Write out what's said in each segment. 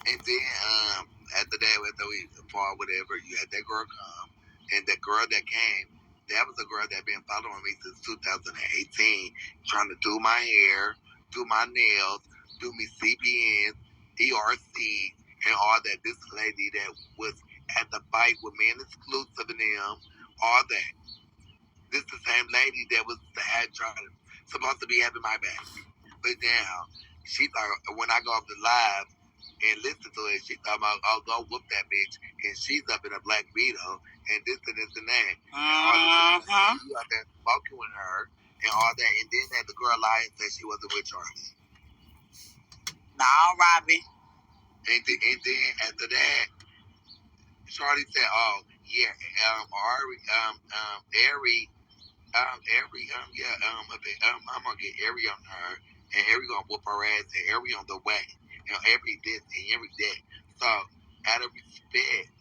And then after that, after we fall, whatever, you had that girl come, and that girl that came, that was a girl that been following me since 2018, trying to do my hair, do my nails, do me CBNs, ERC, and all that. This lady that was at the fight with Men Exclusive and them, all that. This the same lady that was the ad trying supposed to be having my back. But now, she thought when I go off the live and listen to it, she thought about, I'll go whoop that bitch, and she's up in a black Beetle, and this and this and that. And all this, you out there smoking with her, and all that. And then that the girl lied and said she wasn't with Charlie. No, Robbie. And then after that, Charlie said, "Oh yeah, Ari, I'm gonna get Ari on her, and Ari gonna whoop her ass, and Ari on the way, and Ari this and Ari that." So out of respect,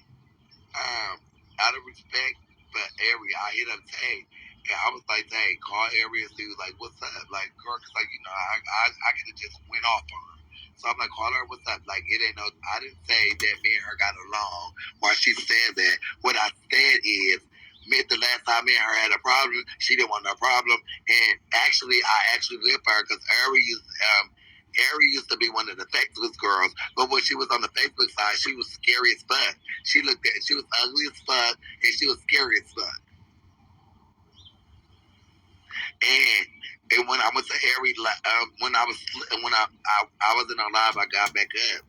out of respect for Ari, I hit up Tay, and I was like, "Tay, call Ari and see like what's up, like girl, 'cause like I could have just went off on her." So I'm like, call her, what's up? Like, it ain't no, I didn't say that me and her got along while she said that. What I said is, the last time me and her had a problem, she didn't want no problem. And actually, I actually lived for her because Ari used to be one of the Facebook girls. But when she was on the Facebook side, she was scary as fuck. She was ugly as fuck, and she was scary as fuck. And when I went to Harry, when I wasn't on live, I got back up.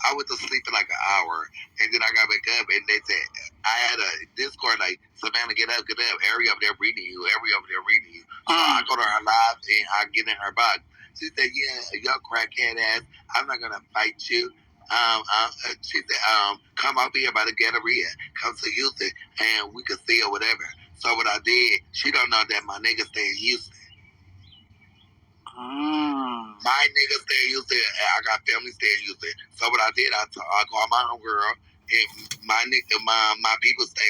I went to sleep for like an hour, and then I got back up, and they said I had a Discord like, Savannah, get up, Harry over there reading you, So I go to her live and I get in her box. She said, "Yeah, your crackhead ass, I'm not gonna fight you." She said, "Come over here by the Galleria, come to Houston, and we can see or whatever." So what I did, she don't know that my nigga stay in Houston. My nigga stay in Houston, and I got family stay in Houston. So what I did, I called my home girl, and my people stay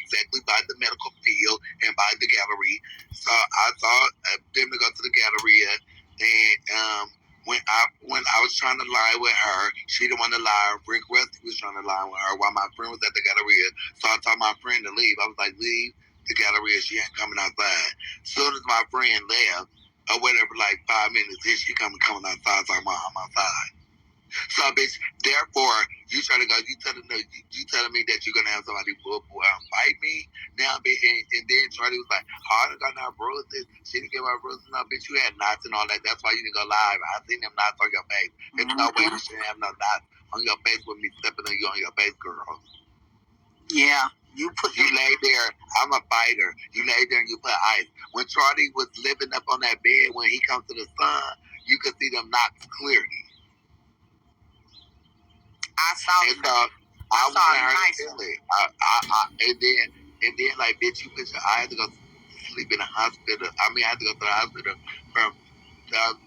exactly by the medical field and by the gallery. So I saw them to go to the Galleria, and when I was trying to lie with her, she didn't want to lie. Rick Rusty was trying to lie with her while my friend was at the Galleria. So I told my friend to leave. I was like, leave the Galleria. She ain't coming outside. As soon as my friend left, or whatever, like 5 minutes, here she coming outside, talking about I'm outside. So, bitch, therefore, you trying to go, you telling me that you're going to have somebody fight me? Now, bitch, and then Charlie was like, oh, I done got no bruises. She didn't give her bruises. No, bitch, you had knots and all that. That's why you didn't go live. I seen them knots on your face. There's no way you shouldn't have no knots on your face with me stepping on you on your face, girl. Yeah. You lay there. I'm a fighter. You lay there and you put ice. When Charlie was living up on that bed, when he comes to the sun, you could see them knocks clearly. I saw and so I wanted her to feel it. And then like, bitch, I had to go sleep in the hospital. I mean, I had to go to the hospital from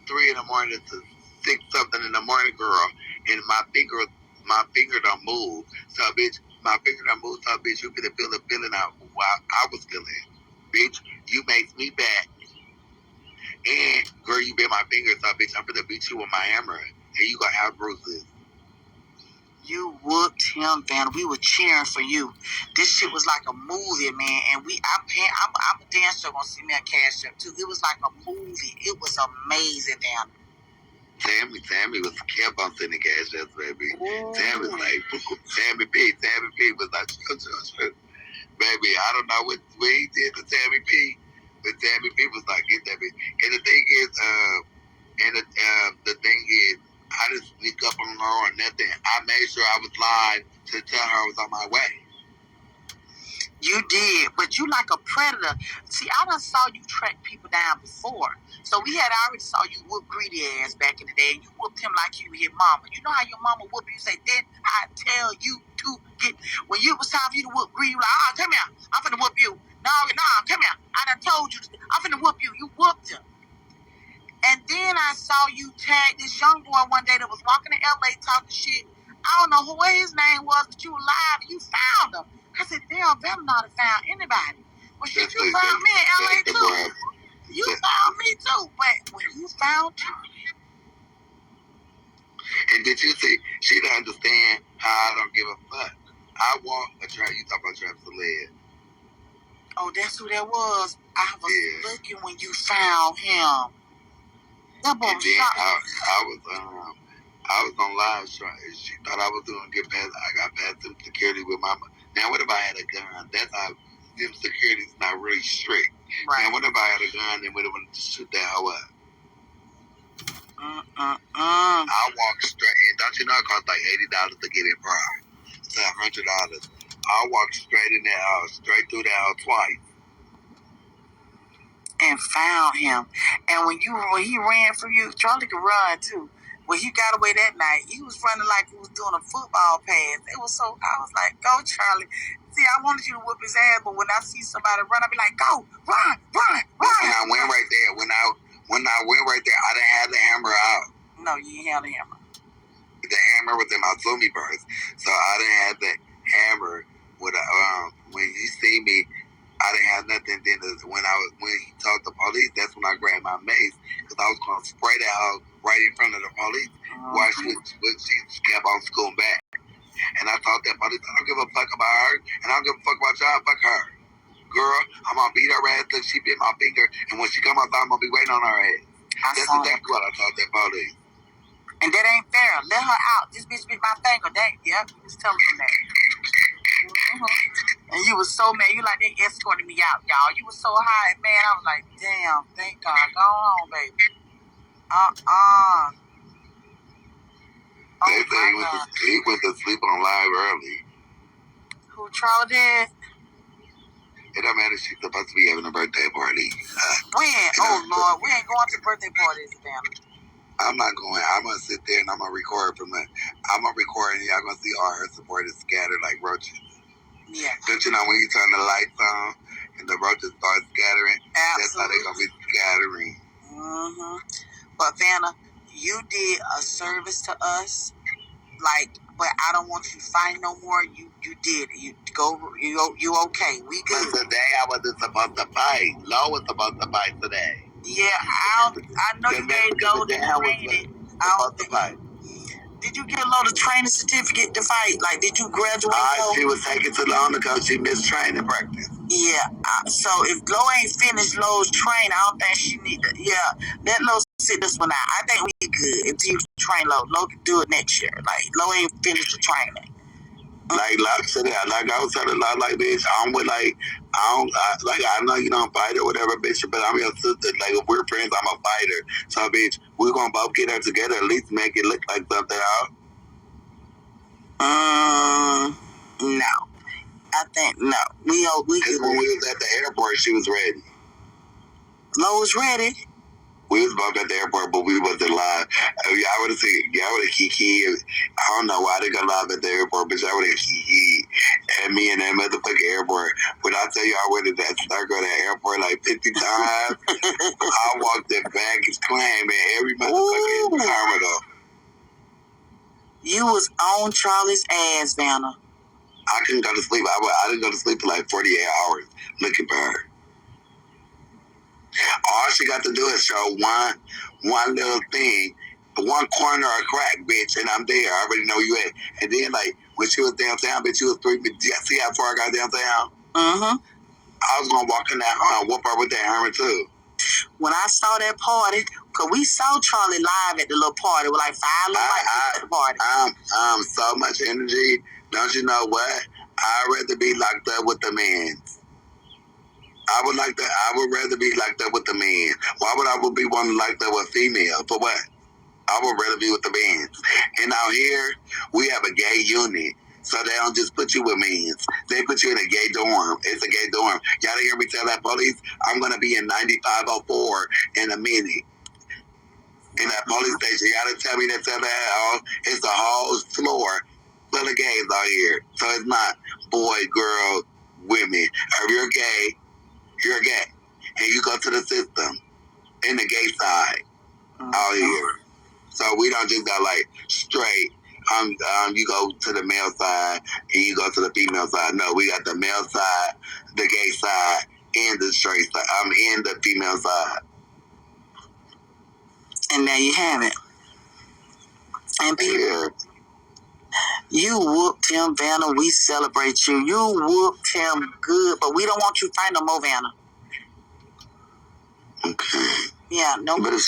3 in the morning to 6 something in the morning, girl. And my finger don't move. So, bitch, my finger don't move. So, bitch, you could feel the feeling out while I was feeling. Bitch, you makes me back. And, girl, you bit my finger. So, bitch, I'm gonna beat you with my hammer. And you gonna have bruises. You whooped him, Van. We were cheering for you. This shit was like a movie, man. And I'm a dancer gonna see me at Cash Up too. It was like a movie. It was amazing, Van. Tammy was kept on sending cash ups, baby. Tammy was like, Tammy P was like, baby, I don't know what he did to Tammy P, but Tammy P was like, get that bitch. And the thing is, I didn't sneak up on her or nothing. I made sure I was live to tell her I was on my way. You did, but you like a predator. See, I done saw you track people down before. So we had already saw you whoop greedy ass back in the day, and you whooped him like you hit mama. You know how your mama whoop you? Say, then I tell you to get. When it was time for you to whoop greedy, you like, oh, come here, I'm finna whoop you. No, come here. I done told you, I'm finna whoop you. You whooped him. And then I saw you tag this young boy one day that was walking in LA talking shit. I don't know what his name was, but you were live and you found him. I said, damn, Vanna not have found anybody. Well, shit, you found me in LA too. You found me too. But when you found Charlie, And did you see? She didn't understand how I don't give a fuck. I want a trap. You talk about Travis Led. Oh, that's who that was. I was looking when you found him. That boy and then I was on live. She thought I was doing get past. I got past them security with my. Now what if I had a gun? That's how them security's not really strict. Right. Now what if I had a gun and would have wanted to shoot that hoe up? I walked straight in. Don't you know it costs like $80 to get in prior? It's $100. I walked straight in that house, straight through that house twice. And found him. And when he ran from you, Charlie could run too. When he got away that night, he was running like he was doing a football pass. It was so, I was like, go Charlie. See, I wanted you to whoop his ass, but when I see somebody run, I be like, go, run. When I went right there, when I went right there, I didn't have the hammer out. No, you didn't have the hammer. The hammer was in my Zoomy purse, so I didn't have the hammer. With when he see me, I didn't have nothing. Then when he talked to police, that's when I grabbed my mace because I was gonna spray that hoe right in front of the police while she kept on schooling back. And I told that police, I don't give a fuck about her, and I don't give a fuck about y'all. Fuck her, girl. I'm gonna beat her ass till she bit my finger, and when she come outside, I'm gonna be waiting on her ass. That's exactly what I told that police. And that ain't fair. Let her out. This bitch bit my finger. Yep, you was telling them that. And you was so mad. You like, they escorted me out, y'all. You was so high, man. I was like, damn, thank God. Go on, baby. They say he went to sleep on live early. Who, Charlie did? It don't matter. She's supposed to be having a birthday party. When? Oh, Lord. We ain't going to birthday parties, Savannah. I'm not going. I'm going to sit there and I'm going to record I'm going to record and y'all going to see all her supporters scattered like roaches. Yeah. Don't you know when you turn the lights on and the roaches start scattering? Absolutely. That's how they're going to be scattering. But, Vanna, you did a service to us. But I don't want you to fight no more. You did. You okay. We good. But today I wasn't supposed to fight. Lo was supposed to fight today. Yeah, I know you gave Lo the training. Supposed to fight. Did you get Lo the training certificate to fight? Like, did you graduate? She was taking too long because she missed training practice. Yeah. So if Lo ain't finished Lo's training, I don't think she need to. Yeah, let Lo sit this one out. I think we good if you train Lo. Lo can do it next year. Like, Lo ain't finished the training. Like I was telling Lot, like, bitch, I'm with, like, I know you don't fight or whatever, bitch, but I'm your sister. Like, if we're friends, I'm a fighter. So, bitch, we're gonna both get her together, at least make it look like something out. No. I think, no. Because when we was at the airport, she was ready. Lo was ready. We was both at the airport, but we wasn't live. Y'all would have kiki. I don't know why they got live at the airport, but y'all would have kiki. And me in that motherfucking airport. When I tell you I went to that circle at the airport like 50 times, I walked in baggage claim and every motherfucker in the terminal. You was on Charlie's ass, Vanna. I couldn't go to sleep. I didn't go to sleep for like 48 hours looking for her. All she got to do is show one little thing, one corner of crack, bitch, and I'm there. I already know you at. And then, like, when she was downtown, bitch, she was 3 minutes. See how far I got downtown? I was going to walk in that whoop her with that hammer, too. When I saw that party, because we saw Charlie live at the little party with like 5 little white at the party. So much energy. Don't you know what? I'd rather be locked up with the man. I would rather be locked up with the man. Why would I be wanting locked up with female? For what? I would rather be with the man. And out here, we have a gay unit. So they don't just put you with men. They put you in a gay dorm. It's a gay dorm. Y'all didn't hear me tell that police, I'm going to be in 9504 in a minute. In that police station, y'all didn't tell me that. It's a whole floor full of gays out here. So it's not boy, girl, women. If you're gay, you're gay. And you go to the system in the gay side out here. So we don't just go like straight. You go to the male side and you go to the female side. No, we got the male side, the gay side, and the straight side. And the female side. And there you have it. And people, you whooped him, Vanna. We celebrate you. You whooped him good, but we don't want you fighting no more, Vanna. Okay. Yeah, no. But if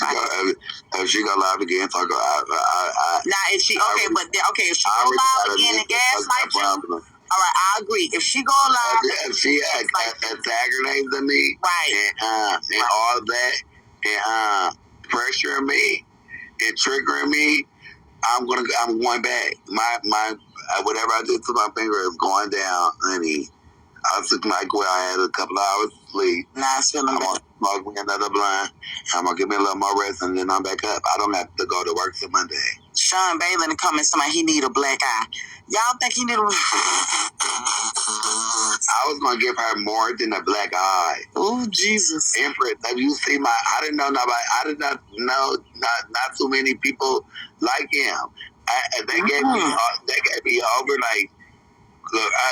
she go live again, talk. Now, if she if she go live again and gaslight you, all right, I agree. If she go live, if she antagonizing me, right, and all that, and pressuring me and triggering me, I'm going back. My whatever I did to my finger is going down, honey. I took my I had a couple of hours of sleep. Nah, it's feeling I'm gonna smoke me another blunt. I'm gonna give me a little more rest, and then I'm back up. I don't have to go to work till Monday. Sean Bailey coming somebody he need a black eye. Y'all think he need a I was gonna give her more than a black eye. Oh Jesus. Empress, have you seen I didn't know nobody, I did not know not too many people like him. They gave me over like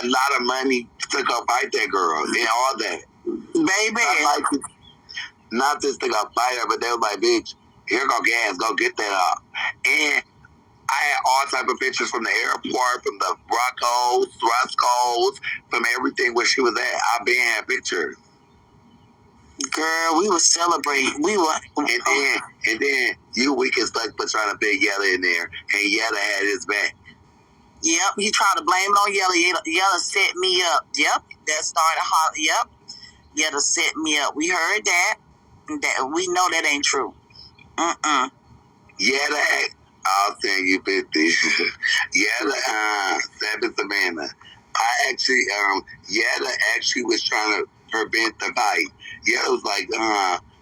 a lot of money to go fight that girl and all that. Baby. Not just to go fight her, but they was like, bitch, here go gas, go get that up. And I had all type of pictures from the airport, from the Roscoe's, from everything where she was at. I been had pictures. Girl, we were celebrating. We were. And then you weak as fuck for trying to put Yella in there, and Yella had his back. Yep, he tried to blame it on Yella. Yella set me up. Yep, that started hot. Yep, Yella set me up. We heard that. That we know that ain't true. Yella, I'll send you 50. Yella, Savannah. I actually, Yella actually was trying to prevent the fight. Yella was like,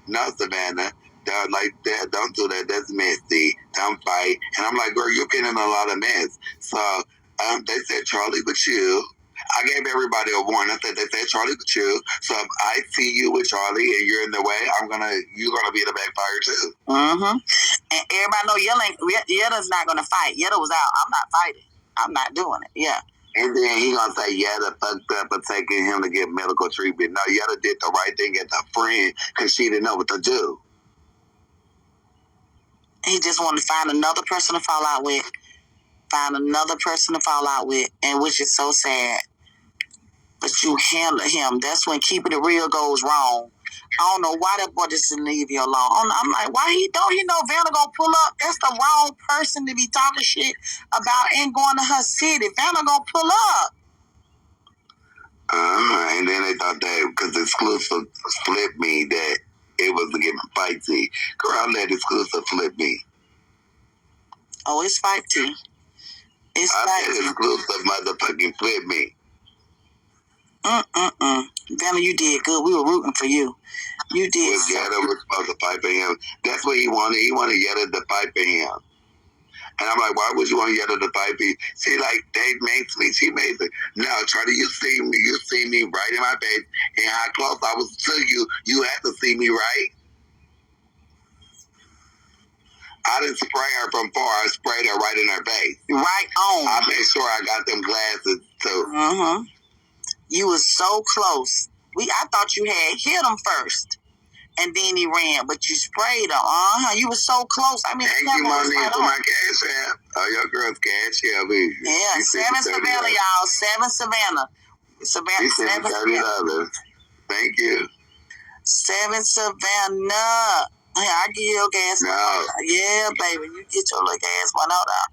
no, Savannah. They're like, don't do that. That's messy. Don't fight. And I'm like, girl, you're getting in a lot of mess. So they said, Charlie, with you. I gave everybody a warning. I said, they said, Charlie, with you. So if I see you with Charlie and you're in the way, you're gonna be the backfire too. And everybody know Yella's not gonna fight. Yella was out. I'm not fighting. I'm not doing it. Yeah. And then he gonna say Yella fucked up for taking him to get medical treatment. No, Yella did the right thing as a friend because she didn't know what to do. He just wanted to find another person to fall out with. And which is so sad. But you handle him. That's when keeping it real goes wrong. I don't know why that boy just didn't leave you alone. I'm like, why he know Vanna gonna pull up? That's the wrong person to be talking shit about and going to her city. Vanna gonna pull up. And then they thought that because Exclusive flipped me that it was to get my fight tea. Girl, I let Exclusive flip me. Oh, it's fight tea. I said Exclusive motherfucking flip me. Vanna, you did good. We were rooting for you. You did. Was Yetta was supposed to fight for him. That's what he wanted. He wanted Yetta to fight for him. And I'm like, why would you want Yetta to fight for you? She like, they makes me. She made it. No, Charlie, you see me right in my face, and how close I was to you. You had to see me right. I didn't spray her from far. I sprayed her right in her face. Right on. I made sure I got them glasses too. You was so close. I thought you had hit him first, and then he ran, but you sprayed him. You were so close. I mean, thank you, Monique, for my cash app. Oh, your girl's cash app. Yeah, 7 Savannah, y'all. 7 Savannah. Savannah. $30. Thank you. 7 Savannah. Hey, I give you your gas money. No. Yeah, baby, you get your little gas money out.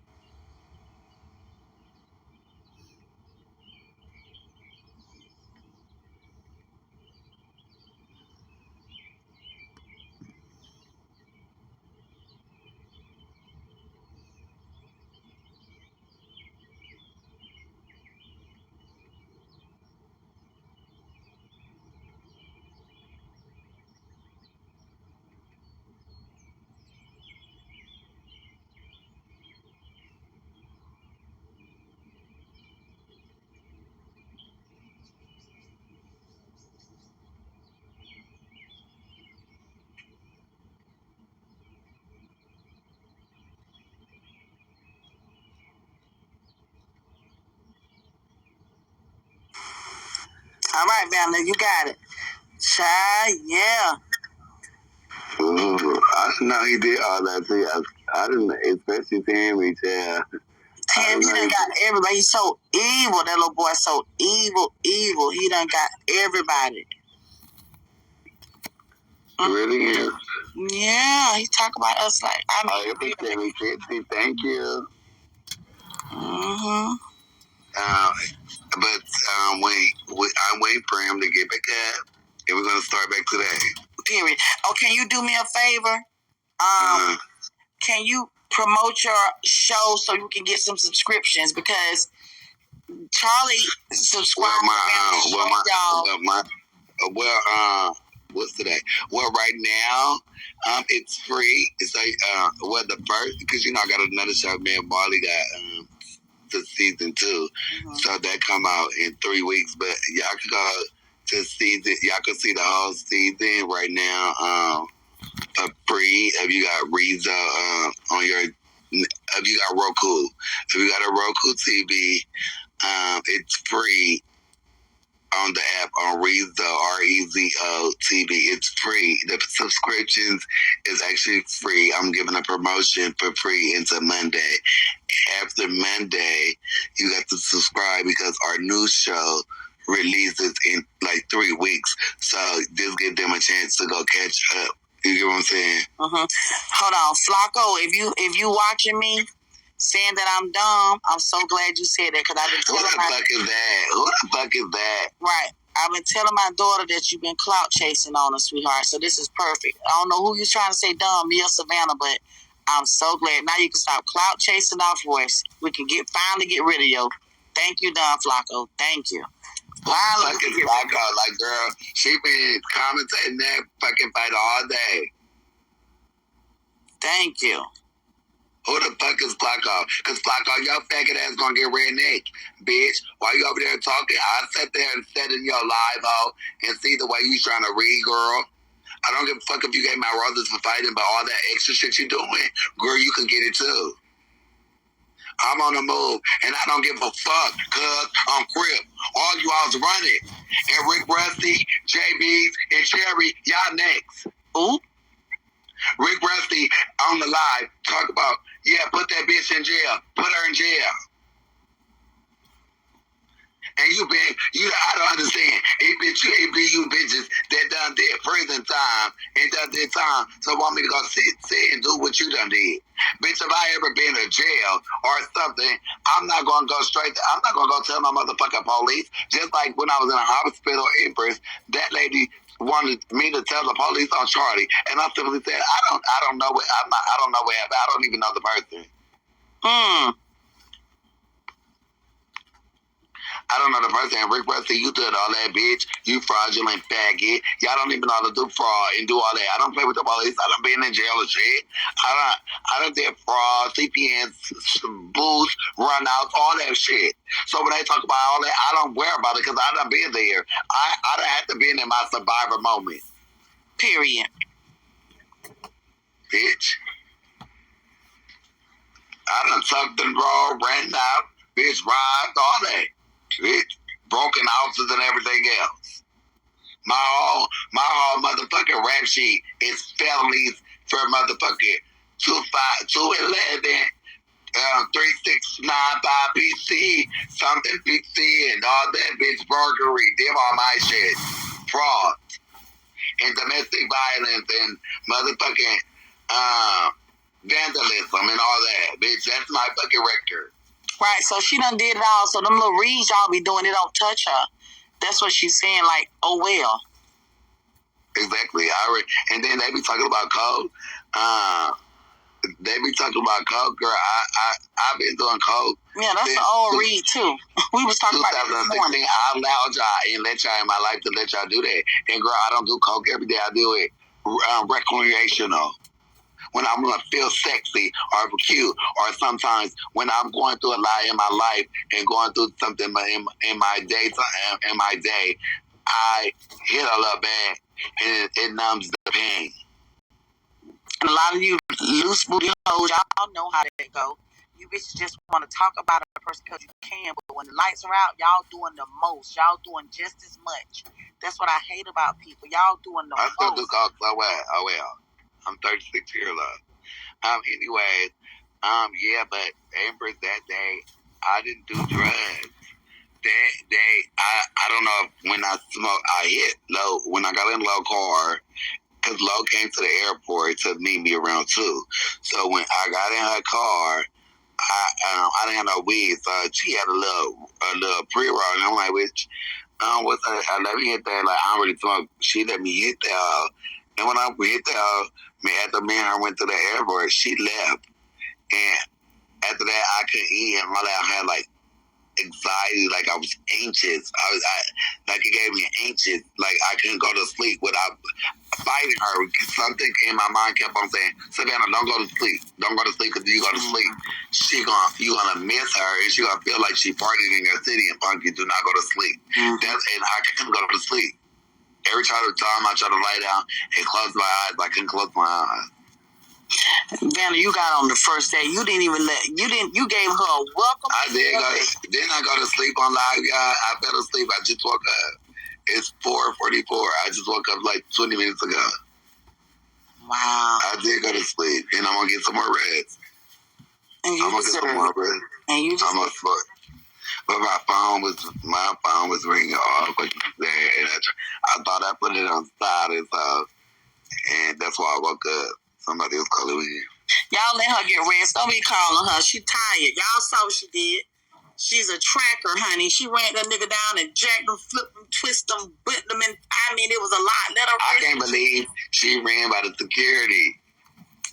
All right, Vanna, you got it. Child, yeah. Ooh, I know he did all that too. I don't know, especially Tammy, child. Tammy, he done got everybody. He's so evil. That little boy so evil. He done got everybody. Really is. Yeah, he talk about us like, I mean, Tammy 50, thank you. Mm-hmm. But I'm waiting for him to get back up, and we're gonna start back today. Period. Oh, can you do me a favor? Can you promote your show so you can get some subscriptions? Because Charlie subscribed what's today? Well, right now, it's free. It's like the first, because I got another show. Man, Marley got to season 2, so that come out in 3 weeks. But y'all can go to season. Y'all can see the whole season right now. Free if you got Rezo on your. If you got Roku, if you got a Roku TV, it's free on the app on Rezo, REZO TV. It's free. The subscriptions is actually free. I'm giving a promotion for free until Monday. After Monday, you got to subscribe because our new show releases in like 3 weeks. So just give them a chance to go catch up. You get what I'm saying? Hold on, Flacco. If you watching me saying that I'm dumb, I'm so glad you said that because I've been telling Who the fuck is that? Right. I've been telling my daughter that you've been clout chasing on her, sweetheart. So this is perfect. I don't know who you're trying to say dumb, me or Savannah, but I'm so glad now you can stop clout chasing our voice. We can finally get rid of you. Thank you, Don Flacco. Thank you. Fucking Flacco, like girl, she been commentating that fucking fight all day. Thank you. Who the fuck is Flacco? Because Flacco, your faggot ass gonna get redneck, bitch. While you over there talking, I sat there and said in your live hoe and see the way you trying to read, girl. I don't give a fuck if you gave my brothers for fighting, but all that extra shit you doing, girl, you can get it too. I'm on the move, and I don't give a fuck, cuz I'm Crip. All you all's running. And Rick Rusty, JB's, and Cherry, y'all next. Ooh. Rick Rusty on the live talk about, put that bitch in jail. Put her in jail. And I don't understand. It be you bitches that done did prison time and done did time. So want me to go sit and do what you done did. Bitch, if I ever been in jail or something, I'm not going to go I'm not going to go tell my motherfucking police. Just like when I was in a hospital, Empress, that lady wanted me to tell the police on Charlie, and I simply said, I don't know what I don't know what happened. I don't even know the person. I don't know the person. And Rick Rusty, you did all that, bitch. You fraudulent faggot. Y'all don't even know how to do fraud and do all that. I don't play with the police. I done been in jail and shit. I done did fraud, CPNs, boost, runouts, all that shit. So when they talk about all that, I don't worry about it because I done been there. I done had to be in my survivor moment. Period. Bitch. I done tucked and rolled, ran out, bitch, robbed, all that. Bitch, broken houses and everything else. My whole motherfucking rap sheet is felonies for motherfucking 211, 3695 PC, something PC, and all that bitch burglary, them all my shit, fraud, and domestic violence, and motherfucking vandalism and all that, bitch. That's my fucking record. Right, so she done did it all. So them little reads y'all be doing, it don't touch her. That's what she's saying, like, oh well. Exactly. And then they be talking about code. They be talking about code, girl. I've been doing code. Yeah, that's an old read too. We was talking about that this morning. I allowed y'all and let y'all in my life to let y'all do that. And girl, I don't do coke every day. I do it recreational. When I'm gonna feel sexy or cute, or sometimes when I'm going through a lot in my life and going through something in my day, I hit a little bad and it numbs the pain. And a lot of you loose booty hoes, y'all know how that go. You bitches just want to talk about a person because you can, but when the lights are out, y'all doing the most. Y'all doing just as much. That's what I hate about people. Y'all doing the most. I still do coke. Oh well. I'm 36 years old. Anyways, yeah, but Empress, that day, I didn't do drugs. That day, I don't know if when I smoked, I hit Low, when I got in Low car, because Low came to the airport to meet me around 2. So when I got in her car, I didn't have no weed, so she had a little pre-roll, and I'm like, which, what's that? I let me hit that, like, I don't really smoke. She let me hit that, and when I hit that, after me and her went to the airport, she left, and after that, I couldn't eat, and I had, like, anxiety, like I was anxious. Like it gave me anxious, like I couldn't go to sleep without fighting her. Something in my mind kept on saying, Savannah, don't go to sleep. Don't go to sleep, because you go to sleep, you gonna miss her, and she gonna feel like she partied in your city and punk you. Do not go to sleep. And I couldn't go to sleep. Every time I tried to lie down and close my eyes, I couldn't close my eyes. Vanna, you got on the first day. You gave her a welcome. I did go. Then I go to sleep on live, y'all. I fell asleep. I just woke up. It's 4:44. I just woke up like 20 minutes ago. Wow. I did go to sleep, and I'm gonna get some more rest. I'm gonna get some more rest. And you just. But my phone was ringing off like that, and I thought I put it on silent, and that's why I woke up. Somebody was calling me. Y'all let her get rest. Don't be calling her. She tired. Y'all saw what she did. She's a tracker, honey. She ran that nigga down and jacked him, flipped him, twisted him, bent him, and I mean, it was a lot. Let her rest. I can't believe she ran by the security.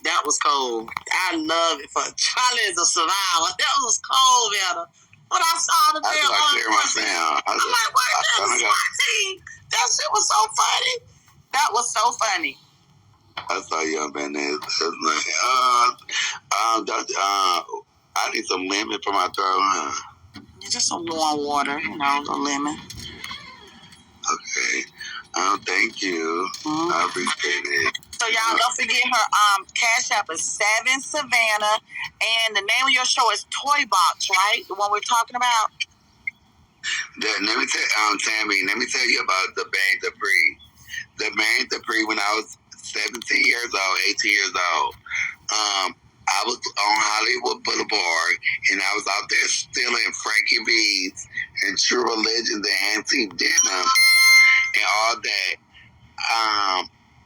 That was cold. I love it for Charlie is a survivor. That was cold, Vanna. But I saw the damn I'm like, what the team? That shit was so funny. That was so funny. I saw you on Bandit. I need some lemon for my throat, huh? Just some warm water, a lemon. Okay. Thank you. I appreciate it. So y'all don't forget her Cash App is 7 Savannah, and the name of your show is Toy Box, right? The one we're talking about. Let me tell Tammy. Let me tell you about the Bang Dupree. The Bang Dupree when I was 17 years old, 18 years old. I was on Hollywood Boulevard, and I was out there stealing Frankie Beads and True Religions and antique denim and all that.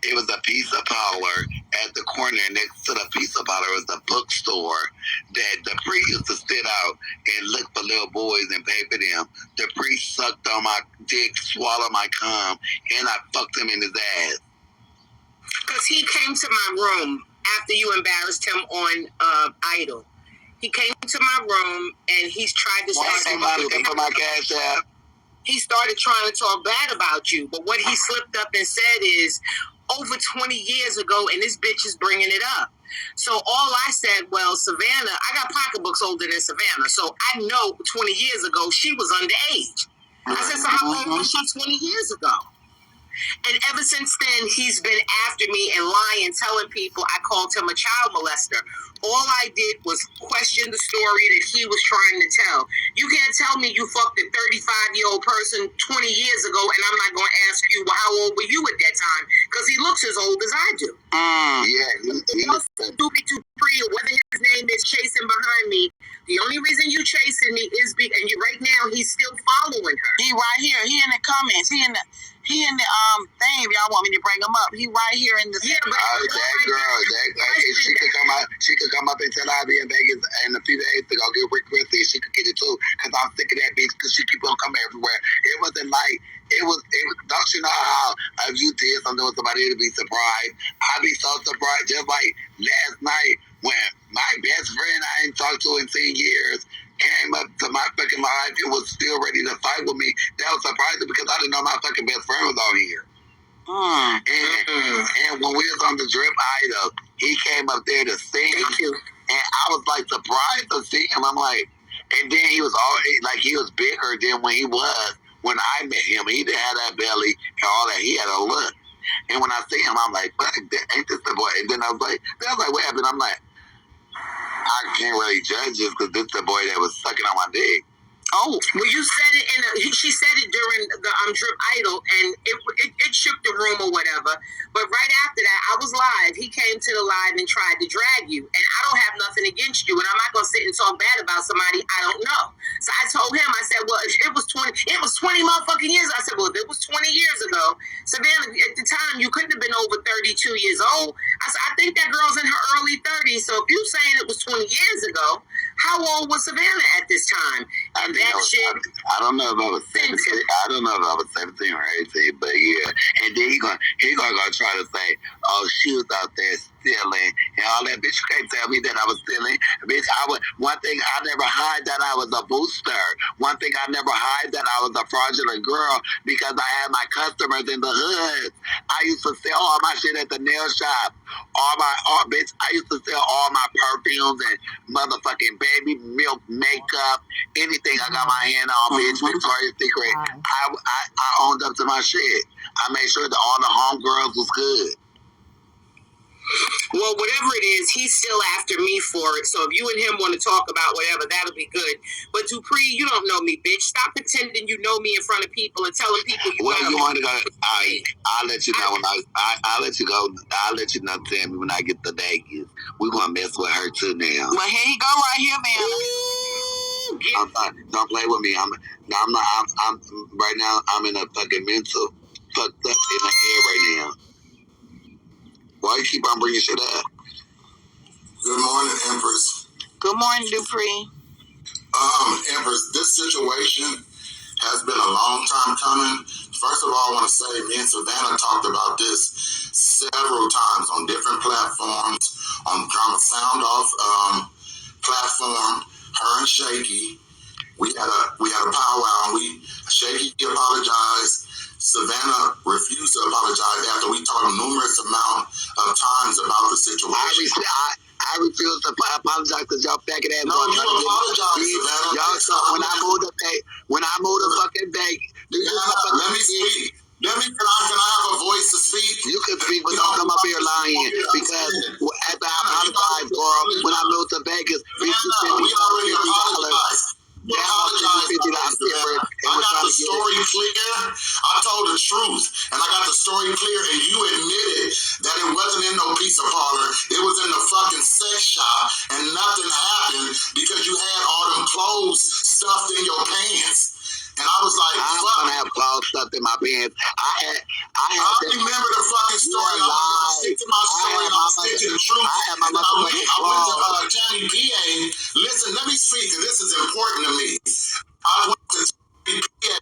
It was a pizza parlor at the corner. Next to the pizza parlor was a bookstore that the priest used to sit out and look for little boys and pay for them. The priest sucked on my dick, swallowed my cum, and I fucked him in his ass. Because he came to my room after you embarrassed him on Idol. He came to my room and he's tried to say something for my Cash App. He started trying to talk bad about you, but what he slipped up and said is, over 20 years ago, and this bitch is bringing it up. So all I said, well, Savannah, I got pocketbooks older than Savannah, so I know 20 years ago she was underage. I said, so how old was she 20 years ago? And ever since then, he's been after me and lying, telling people I called him a child molester. All I did was question the story that he was trying to tell. You can't tell me you fucked a 35-year-old person 20 years ago, and I'm not going to ask you, well, how old were you at that time? Because he looks as old as I do. He's stupid to free, whether his name is chasing behind me. The only reason you chasing me is because right now he's still following her. He right here. He in the comments. He in the thing. If y'all want me to bring him up, he right here in the. Yeah, but that girl, she could come up and tell I'll be in Vegas in a few days to go get Rick Christie. She could get it too, because I'm sick of that bitch. Because she keep on coming everywhere. It wasn't like it was. Don't you know how if you did something with somebody to be surprised? I'd be so surprised. Just like last night when my best friend I ain't talked to in 10 years came up to my fucking life and was still ready to fight with me. That was surprising because I didn't know my fucking best friend was on here. And when we was on the Drip Idol, he came up there to sing. Thank you. And I was like surprised to see him. I'm like, and then he was he was bigger than when I met him. He didn't have that belly and all that. He had a look. And when I see him, I'm like, but ain't this the boy? And then I was like, what happened? I'm like, I can't really judge this because this is the boy that was sucking on my dick. Oh, well, you said it she said it during the Drip Idol, and it shook the room or whatever. But right after that, I was live. He came to the live and tried to drag you, and I don't have nothing against you, and I'm not gonna sit and talk bad about somebody I don't know. So I told him, I said, well, if it was 20 motherfucking years. I said, well, if it was 20 years ago, Savannah, at the time you couldn't have been over 32 years old. I said, I think that girl's in her early 30s. So if you're saying it was 20 years ago, how old was Savannah at this time? And that shit. I don't know if I was 17. I don't know if I was 17 or 18, but yeah. And then he gonna go try to say, oh, she was out there stealing and all that. Bitch, you can't tell me that I was stealing. Bitch, one thing I never hide that I was a booster. One thing I never hide that I was a fraudulent girl because I had my customers in the hood. I used to sell all my shit at the nail shop. Bitch, I used to sell all my perfumes and motherfucking baby milk, makeup, anything I got my hand on, bitch. Victoria's Secret. I owned up to my shit. I made sure that all the homegirls was good. Well, whatever it is, he's still after me for it. So if you and him want to talk about whatever, that'll be good. But Dupree, you don't know me, bitch. Stop pretending you know me in front of people and telling people you well, know you me. want to go? I'll let you know when I'll let you go. I'll let you know, Tammy, when I get to Vegas. We're gonna mess with her too now. Well, here you go, right here, man. I'm fine. Don't play with me. I'm right now. I'm in a fucking mental fucked up in my head right now. Why you keep on bringing shit up? Good morning, Empress. Good morning, Dupree. Empress, this situation has been a long time coming. First of all, I want to say me and Savannah talked about this several times on different platforms, on Drama Sound Off platform. Her and Shaky, we had a powwow. Shaky apologized. Savannah refused to apologize after we talked numerous amount of times about the situation. I refuse to apologize because y'all faggot ass. No, you apologize, Savannah. Y'all saw when I moved to fucking Vegas. Let me speak. Can I have a voice to speak? You can speak, but don't come up here lying because after I apologize, girl, when I moved to Vegas, we already apologized. I got the story clear. I told the truth, and I got the story clear, and you admitted that it wasn't in no pizza parlor. It was in the fucking sex shop, and nothing happened because you had all them clothes stuffed in your pants. And I was like, I don't want to have clothes stuffed in my pants. I remember the fucking story. I'm going to stick to my story, and I'm going to stick to the truth. I went to Tammy PA. Listen, let me speak, because this is important to me. I went to Tammy PA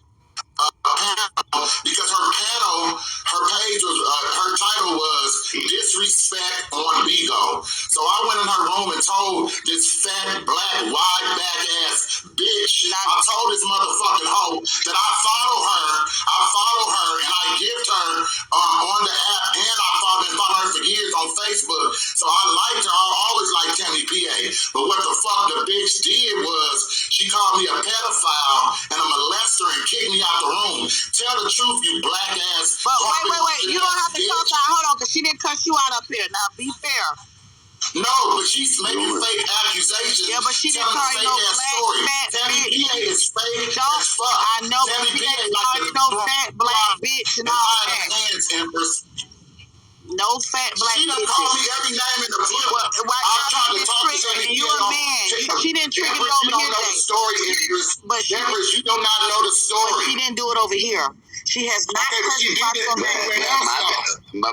panel because her page was, her title was Disrespect on Bigo. So I went in her room and told this fat, black, wide back ass bitch, I told this motherfucking hoe that I follow her and I gift her on the app, and I been following her for years on Facebook. So I liked her. I always liked Tammy PA. But what the fuck the bitch did was she called me a pedophile and a molester and kicked me out the room. Tell the truth, you black ass. But wait. You don't have to talk to her. Hold on, because she didn't cuss you out up here. Now, be fair. No, but she's making fake accusations. Yeah, but she didn't call you no black, fat Tammy bitch. PA is fake as fuck. I know, but she didn't call you no fat, black bitch and all that. Hands, Empress. No fat black bitch. She done called me every name in the book. Why y'all get triggered? And you a man. She didn't trigger you over here. You don't know the story, Empress. Empress, you do not know the story. But she didn't do it over here. She has not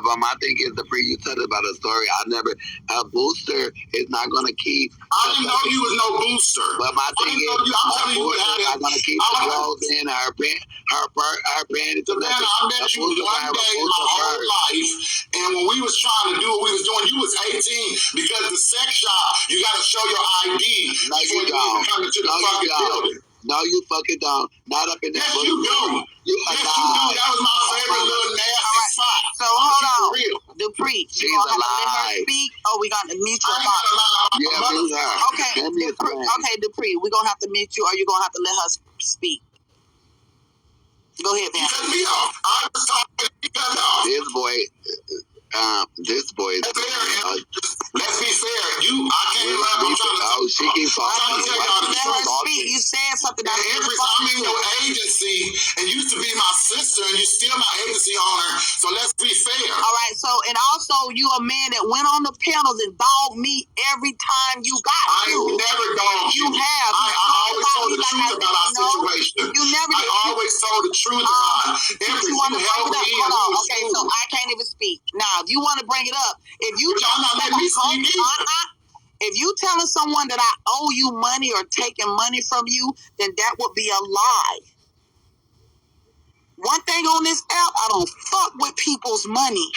But my thing is, the pre you said about a story. A booster is not going to keep. I didn't know you was no booster. But my thing is, a booster is not going to keep the clothes in her panties. Savannah, I met you one day in my whole life, and when we was trying to do what we was doing, you was 18 because the sex shop, you got to show your ID before you even come into the fucking building. No, you fucking don't. Not up in that. Yes, you do. Yes, you do. That was my favorite little nasty spot. So hold on. Dupree, you gonna have to let her speak, or we gonna mute your mouth? Yeah, mute her. Okay, Dupree, we gonna have to mute you, or you gonna have to let her speak. Go ahead, man. You cut me off. I was talking to you. This boy. This boy is. Let's be fair. I can't lie. I'm trying to. Oh, she keeps talking. Let her speak. You said something. Empress, I'm in your agency, and you used to be my sister, and you're still my agency owner. So let's be fair. All right. So, and also, you a man that went on the panels and dogged me every time you got. I never dogged you. You have. I always told the truth about our situation. You never. I always told the truth about it. Empress, you held me in. Okay, so I can't even speak now. If you want to bring it up, if you y'all not letting me speak either. If you telling someone that I owe you money or taking money from you, then that would be a lie. One thing on this app, I don't fuck with people's money.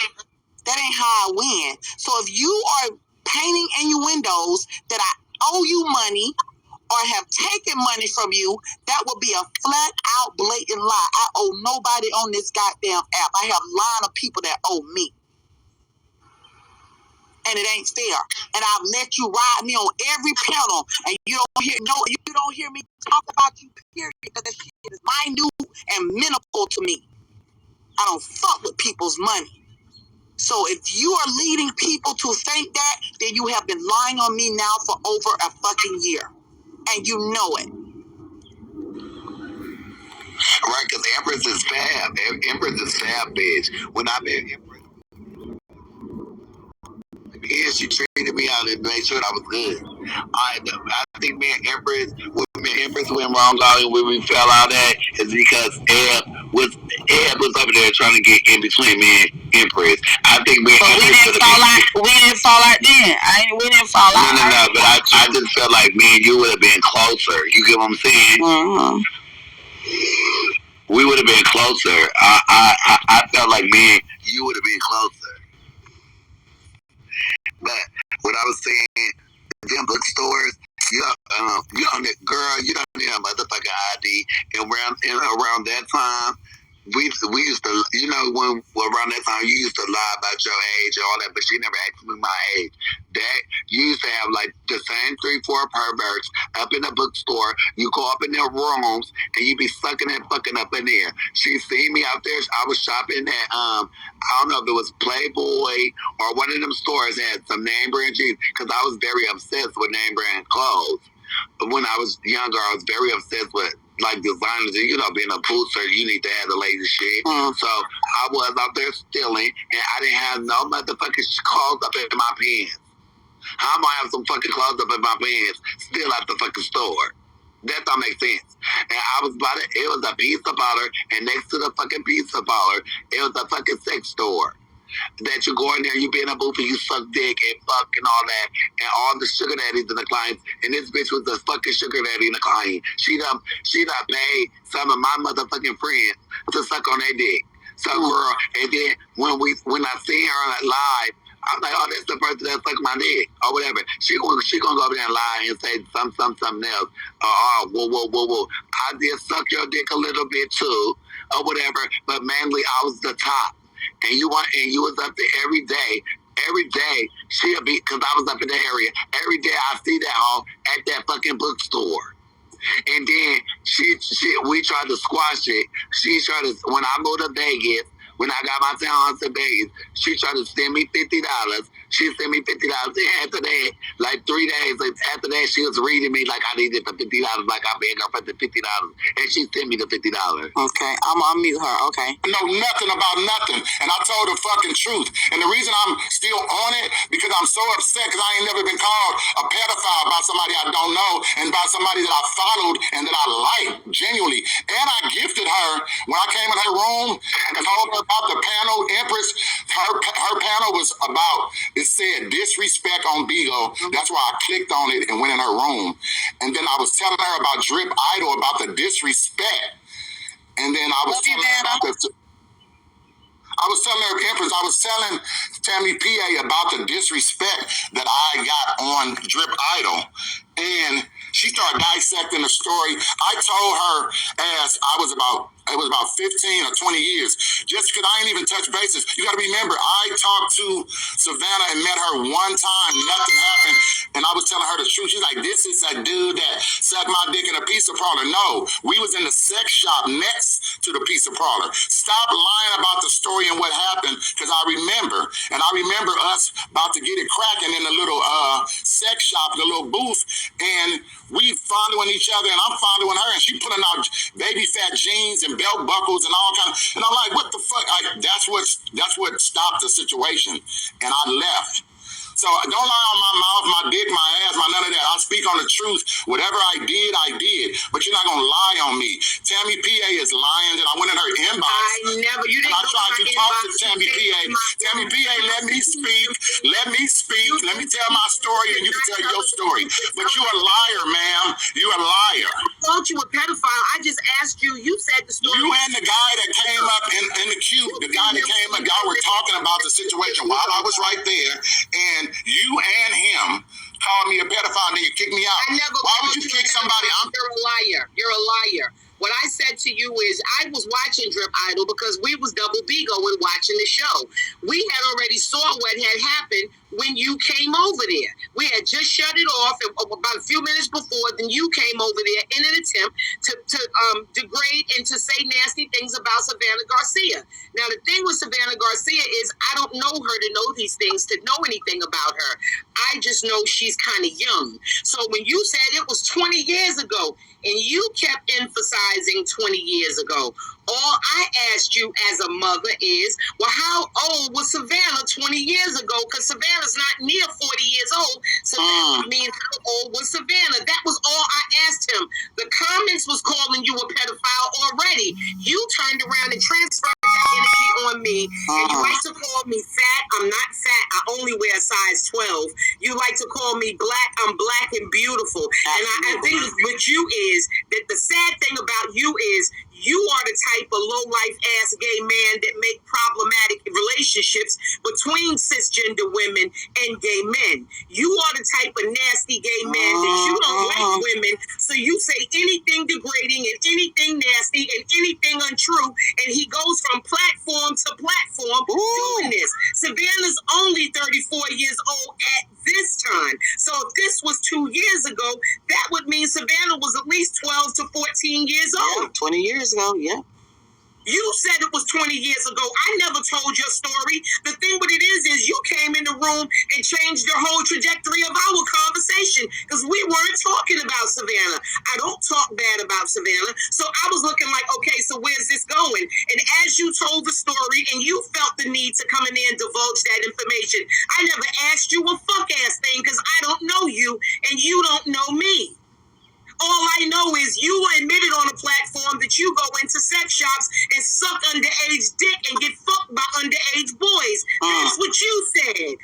That ain't how I win. So if you are painting innuendos that I owe you money or have taken money from you, that would be a flat out blatant lie. I owe nobody on this goddamn app. I have a line of people that owe me. And it ain't fair. And I've let you ride me on every panel, and you don't hear me talk about you, period, because that shit is minute and minimal to me. I don't fuck with people's money. So if you are leading people to think that, then you have been lying on me now for over a fucking year. And you know it. Right, because Empress is fab. Empress is fab, bitch. When I met Empress, she treated me out and made sure that I was good. I think me and Empress went wrong out when we fell out at is because Ed was over there trying to get in between me and Empress. I think me and Empress we didn't fall out then. We didn't fall out. No, but I just felt like me and you would have been closer. You get what I'm saying? Mm-hmm. We would have been closer. I felt like me and you would have been closer. But what I was saying, them bookstores, you don't need a motherfucking ID. And around that time, we used to, when around that time you used to lie about your age and all that, but she never asked me my age. That you used to have like the same 3-4 perverts up in the bookstore. You go up in their rooms and you be sucking and fucking up in there. She seen me out there. I was shopping at I don't know if it was Playboy or one of them stores that had some name brand jeans, because I was very obsessed with name brand clothes. But when I was younger, I was very obsessed with like designers. Being a poolster, you need to have the latest shit. So I was out there stealing, and I didn't have no motherfucking clothes up in my pants. How am I have some fucking clothes up in my pants still at the fucking store? That don't make sense. And I was about it. It was a pizza parlor, and next to the fucking pizza parlor, it was a fucking sex store. That you go in there, you be in a booth and you suck dick and fuck and all that, and all the sugar daddies and the clients, and this bitch was the fucking sugar daddy and the client. She done paid some of my motherfucking friends to suck on their dick. So girl, and then when I see her live, I'm like, oh, that's the person that sucked my dick or whatever. She gonna go over there and lie and say something else. Whoa. I did suck your dick a little bit too, or whatever, but mainly I was the top. And you was up there every day. Every day she'll be, because I was up in the area. Every day I see that hoe at that fucking bookstore. And then we tried to squash it. She tried to, when I moved to Vegas, when I got my townhouse in Vegas, she tried to send me $50. She sent me $50. And after that, like 3 days after that, she was reading me like I needed the $50, like I begged her for the $50. And she sent me the $50. Okay, I'm gonna mute her, okay. I know nothing about nothing, and I told the fucking truth. And the reason I'm still on it, because I'm so upset, because I ain't never been called a pedophile by somebody I don't know, and by somebody that I followed and that I liked, genuinely. And I gifted her, when I came in her room and told her about the panel, Empress, her panel was about, it said disrespect on Beagle. That's why I clicked on it and went in her room. And then I was telling her about Drip Idol, about the disrespect. And then I was telling her about Empress, I was telling Tammy PA about the disrespect that I got on Drip Idol. And she started dissecting the story. I told her it was about 15 or 20 years. Just because I ain't even touched bases. You got to remember, I talked to Savannah and met her one time. Nothing happened. And I was telling her the truth. She's like, this is a dude that sucked my dick in a pizza parlor. No, we was in the sex shop next to the pizza parlor. Stop lying about the story and what happened, because I remember us about to get it cracking in the little sex shop, the little booth, and we fondling each other, and I'm fondling her, and she pulling out baby fat jeans and belt buckles and all kind of, and I'm like, what the fuck? That's what stopped the situation, and I left. So don't lie on my mouth, my dick, my ass, my none of that. I speak on the truth. Whatever I did. But you're not gonna lie on me. Tammy PA is lying, and I went in her inbox. You didn't. And I tried to talk to Tammy PA. Tammy PA, let me speak. Let me tell my story, and you can tell your story. But you're a liar, ma'am. You're a liar. I thought you were a pedophile. I just asked you. You said the story. You and the guy that came up in the queue, the guy that came up, y'all were talking about the situation while I was right there, and you and him called me a pedophile and then you kicked me out. Why would you kick somebody out? You're a liar. You're a liar. What I said to you is I was watching Drip Idol because we was double B going watching the show. We had already saw what had happened when you came over there. We had just shut it off about a few minutes before, then you came over there in an attempt to degrade and to say nasty things about Savannah Garcia. Now, the thing with Savannah Garcia is I don't know her to know these things, to know anything about her. I just know she's kind of young. So when you said it was 20 years ago, and you kept emphasizing 20 years ago, all I asked you as a mother is, well, how old was Savannah 20 years ago? Because Savannah's not near 40 years old. So that means how old was Savannah? That was all I asked him. The comments was calling you a pedophile already. You turned around and transferred that energy on me. And you like to call me fat. I'm not fat. I only wear a size 12. You like to call me black. I'm black and beautiful. And I think what you is that the sad thing about you is you are the type of low-life ass gay man that make problematic relationships between cisgender women and gay men. You are the type of nasty gay man that you don't like women, so you say anything degrading and anything nasty and anything untrue, and he goes from platform to platform doing this. Savannah's only 34 years old at this time. So if this was 2 years ago, that would mean Savannah was at least 12 to 14 years old. 20 years ago, yeah. You said it was 20 years ago. I never told your story. The thing with it is you came in the room and changed the whole trajectory of our conversation because we weren't talking about Savannah. I don't talk bad about Savannah. So I was looking like, okay, so where's this going? And as you told the story and you felt the need to come in there and divulge that information, I never asked you a fuck-ass thing because I don't know you and you don't know me. All I know is you admitted on a platform that you go into sex shops and suck underage dick and get fucked by underage boys. That's what you said.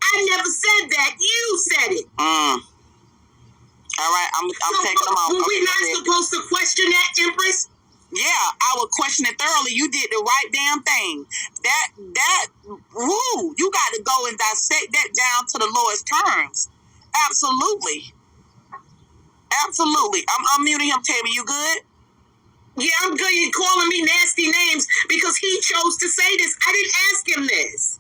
I never said that. You said it. All right, I'm taking them out. Were we not supposed to question that, Empress? Yeah, I would question it thoroughly. You did the right damn thing. You got to go and dissect that down to the lowest terms. Absolutely. Absolutely. I'm muting him, Tammy. You good? Yeah, I'm good. You're calling me nasty names because he chose to say this. I didn't ask him this.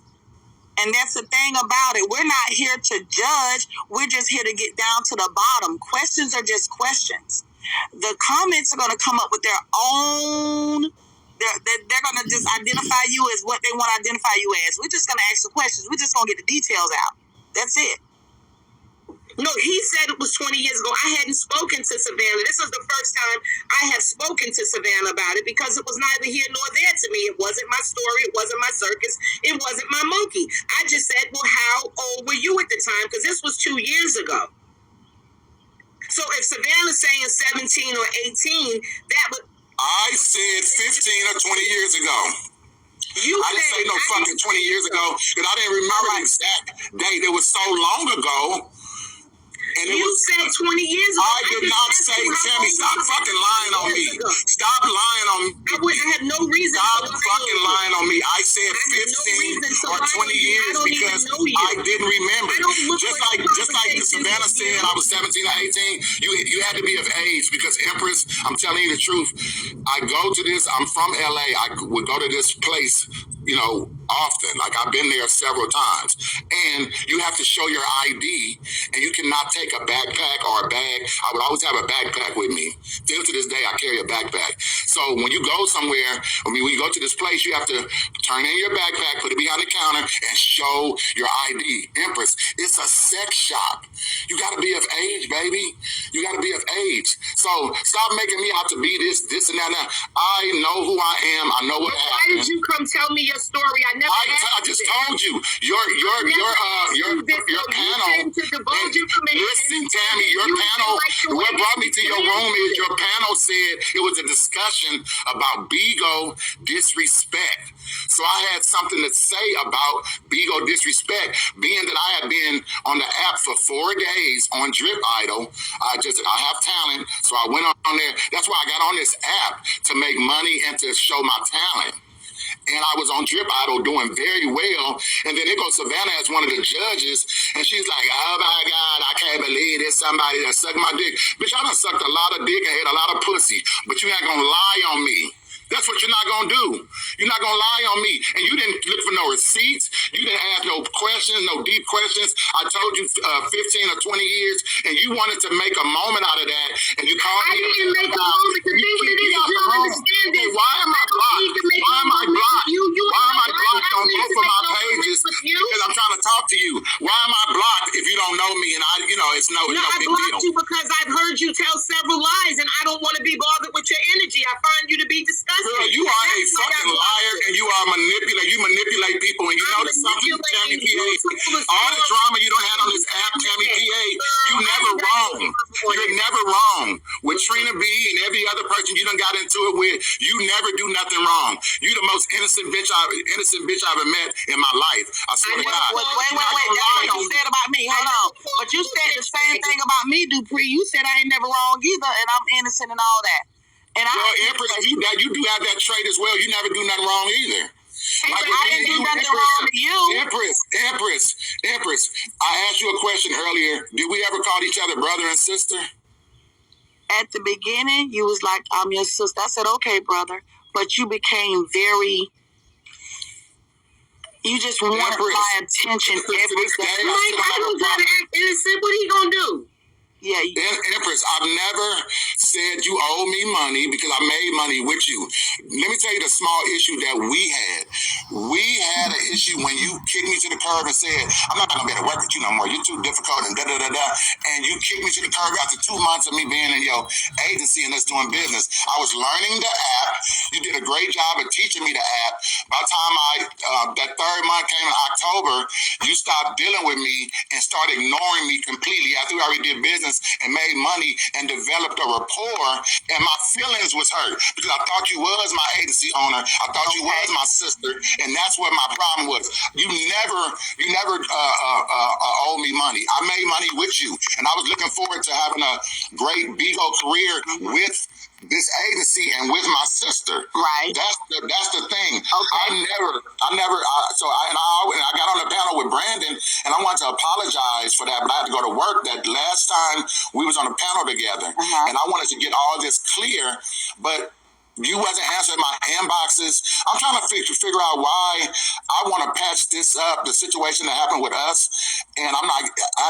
And that's the thing about it. We're not here to judge. We're just here to get down to the bottom. Questions are just questions. The comments are going to come up with their own. They're going to just identify you as what they want to identify you as. We're just going to ask the questions. We're just going to get the details out. That's it. No, he said it was 20 years ago. I hadn't spoken to Savannah. This is the first time I have spoken to Savannah about it because it was neither here nor there to me. It wasn't my story. It wasn't my circus. It wasn't my monkey. I just said, well, how old were you at the time? Because this was 2 years ago. So if Savannah's saying 17 or 18, that would... I said 15 or 20 years ago. I didn't say no fucking 20 years ago because I didn't remember the exact date. It was so long ago. And you said 20 years ago. I did not say, Tammy, stop fucking lying on me. Stop lying on me. I had no reason. Stop fucking lying on me. I said 15 or 20 years because I didn't remember. Just like Savannah said, I was 17 or 18. You had to be of age because Empress, I'm telling you the truth. I go to this. I'm from LA. I would go to this place, often. Like I've been there several times. And you have to show your ID and you cannot take a backpack or a bag. I would always have a backpack with me. Still to this day, I carry a backpack. So when you go somewhere, when you go to this place, you have to turn in your backpack, put it behind the counter, and show your ID. Empress, it's a sex shop. You got to be of age, baby. You got to be of age. So stop making me out to be this and that. I know who I am. I know what happened. Why did you come tell me your story? I just told you. Your panel. Listen, Tammy, your panel. What brought me to your room is your panel said it was a discussion about Bigo disrespect. So I had something to say about Bigo disrespect, being that I had been on the app for 4 days on Drip Idol. I have talent, so I went on there. That's why I got on this app, to make money and to show my talent. And I was on Drip Idol doing very well. And then here goes Savannah as one of the judges. And she's like, oh my God, I can't believe there's somebody that sucked my dick. Bitch, I done sucked a lot of dick and had a lot of pussy. But you ain't gonna lie on me. That's what you're not gonna do. You're not gonna lie on me. And you didn't look for no receipts. You didn't ask no questions, no deep questions. I told you 15 or 20 years, and you wanted to make a moment out of that. And you called me. I didn't make a moment. The thing with it is, you don't understand this. Why am I blocked? Why am I blocked? Why am I blocked on both of my pages? Because I'm trying to talk to you. Why am I blocked if you don't know me? And it's no big deal. I blocked you because I've heard you tell several lies, and I don't want to be bothered with your energy. I find you to be disgusting. Girl, you are a fucking liar, and you are You manipulate people, and you know the something, Tammy PA. All the drama you don't have on this app, Tammy PA, you never wrong. You're never wrong. With Trina B and every other person you done got into it with, you never do nothing wrong. You the most innocent bitch I've ever met in my life. I swear to God. Wait. That's what you said about me. Hold on. But you said the same thing about me, Dupree. You said I ain't never wrong either, and I'm innocent and all that. And Empress, you do have that trait as well. You never do nothing wrong either. Like I didn't do nothing wrong to you. Empress, I asked you a question earlier. Did we ever call each other brother and sister? At the beginning, you was like, I'm your sister. I said, okay, brother. But you became you just wanted my attention every day. I don't gotta act innocent. What are you gonna do? Yeah, Empress, I've never said you owe me money because I made money with you. Let me tell you the small issue that we had. We had an issue when you kicked me to the curb and said, I'm not going to be able to work with you no more. You're too difficult and da-da-da-da. And you kicked me to the curb after 2 months of me being in your agency and us doing business. I was learning the app. You did a great job of teaching me the app. By the time that 3rd month came in October, you stopped dealing with me and started ignoring me completely after we already did business and made money and developed a rapport, and my feelings was hurt because I thought you was my agency owner. I thought you was my sister, and that's what my problem was. You never owe me money. I made money with you, and I was looking forward to having a great Bigo career with this agency and with my sister. Right. That's the thing. Okay. I got on the panel with Brandon, and I wanted to apologize for that, but I had to go to work that last time we was on the panel together. And I wanted to get all this clear, but you wasn't answering my inboxes. I'm trying to figure out why I want to patch this up, the situation that happened with us, and I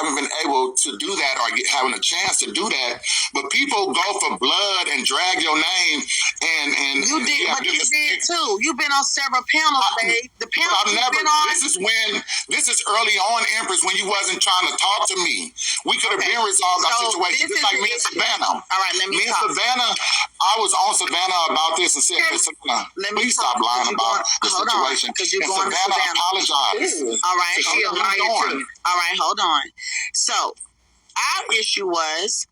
haven't been able to do that or having a chance to do that. But people go for blood and drag your name, and you did, but you did too. You've been on several panels, babe. The panel you've been on. This is early on, Empress, when you wasn't trying to talk to me. We could have been resolved our situation. It's like me and Savannah. All right, me and Savannah. I was on Savannah about this and said, please stop lying about the situation. And Savannah apologized. All right, all right, hold on. So our issue was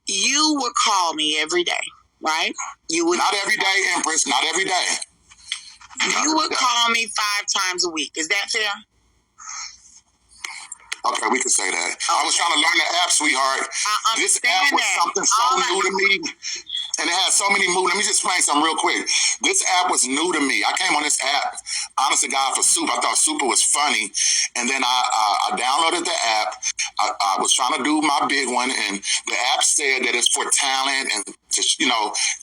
you would call me every day, right? You would not every day, Empress, not every day. You would call me 5 times a week. Is that fair? Okay, we can say that. Okay. I was trying to learn the app, sweetheart. This app was something so new to me. And it has so many moves. Let me just explain something real quick. This app was new to me. I came on this app, honest to God, for Super. I thought Super was funny. And then I downloaded the app. I was trying to do my big one. And the app said that it's for talent and,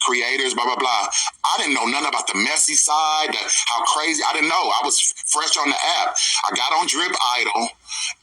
creators, blah, blah, blah. I didn't know nothing about the messy side, how crazy. I didn't know. I was fresh on the app. I got on Drip Idol,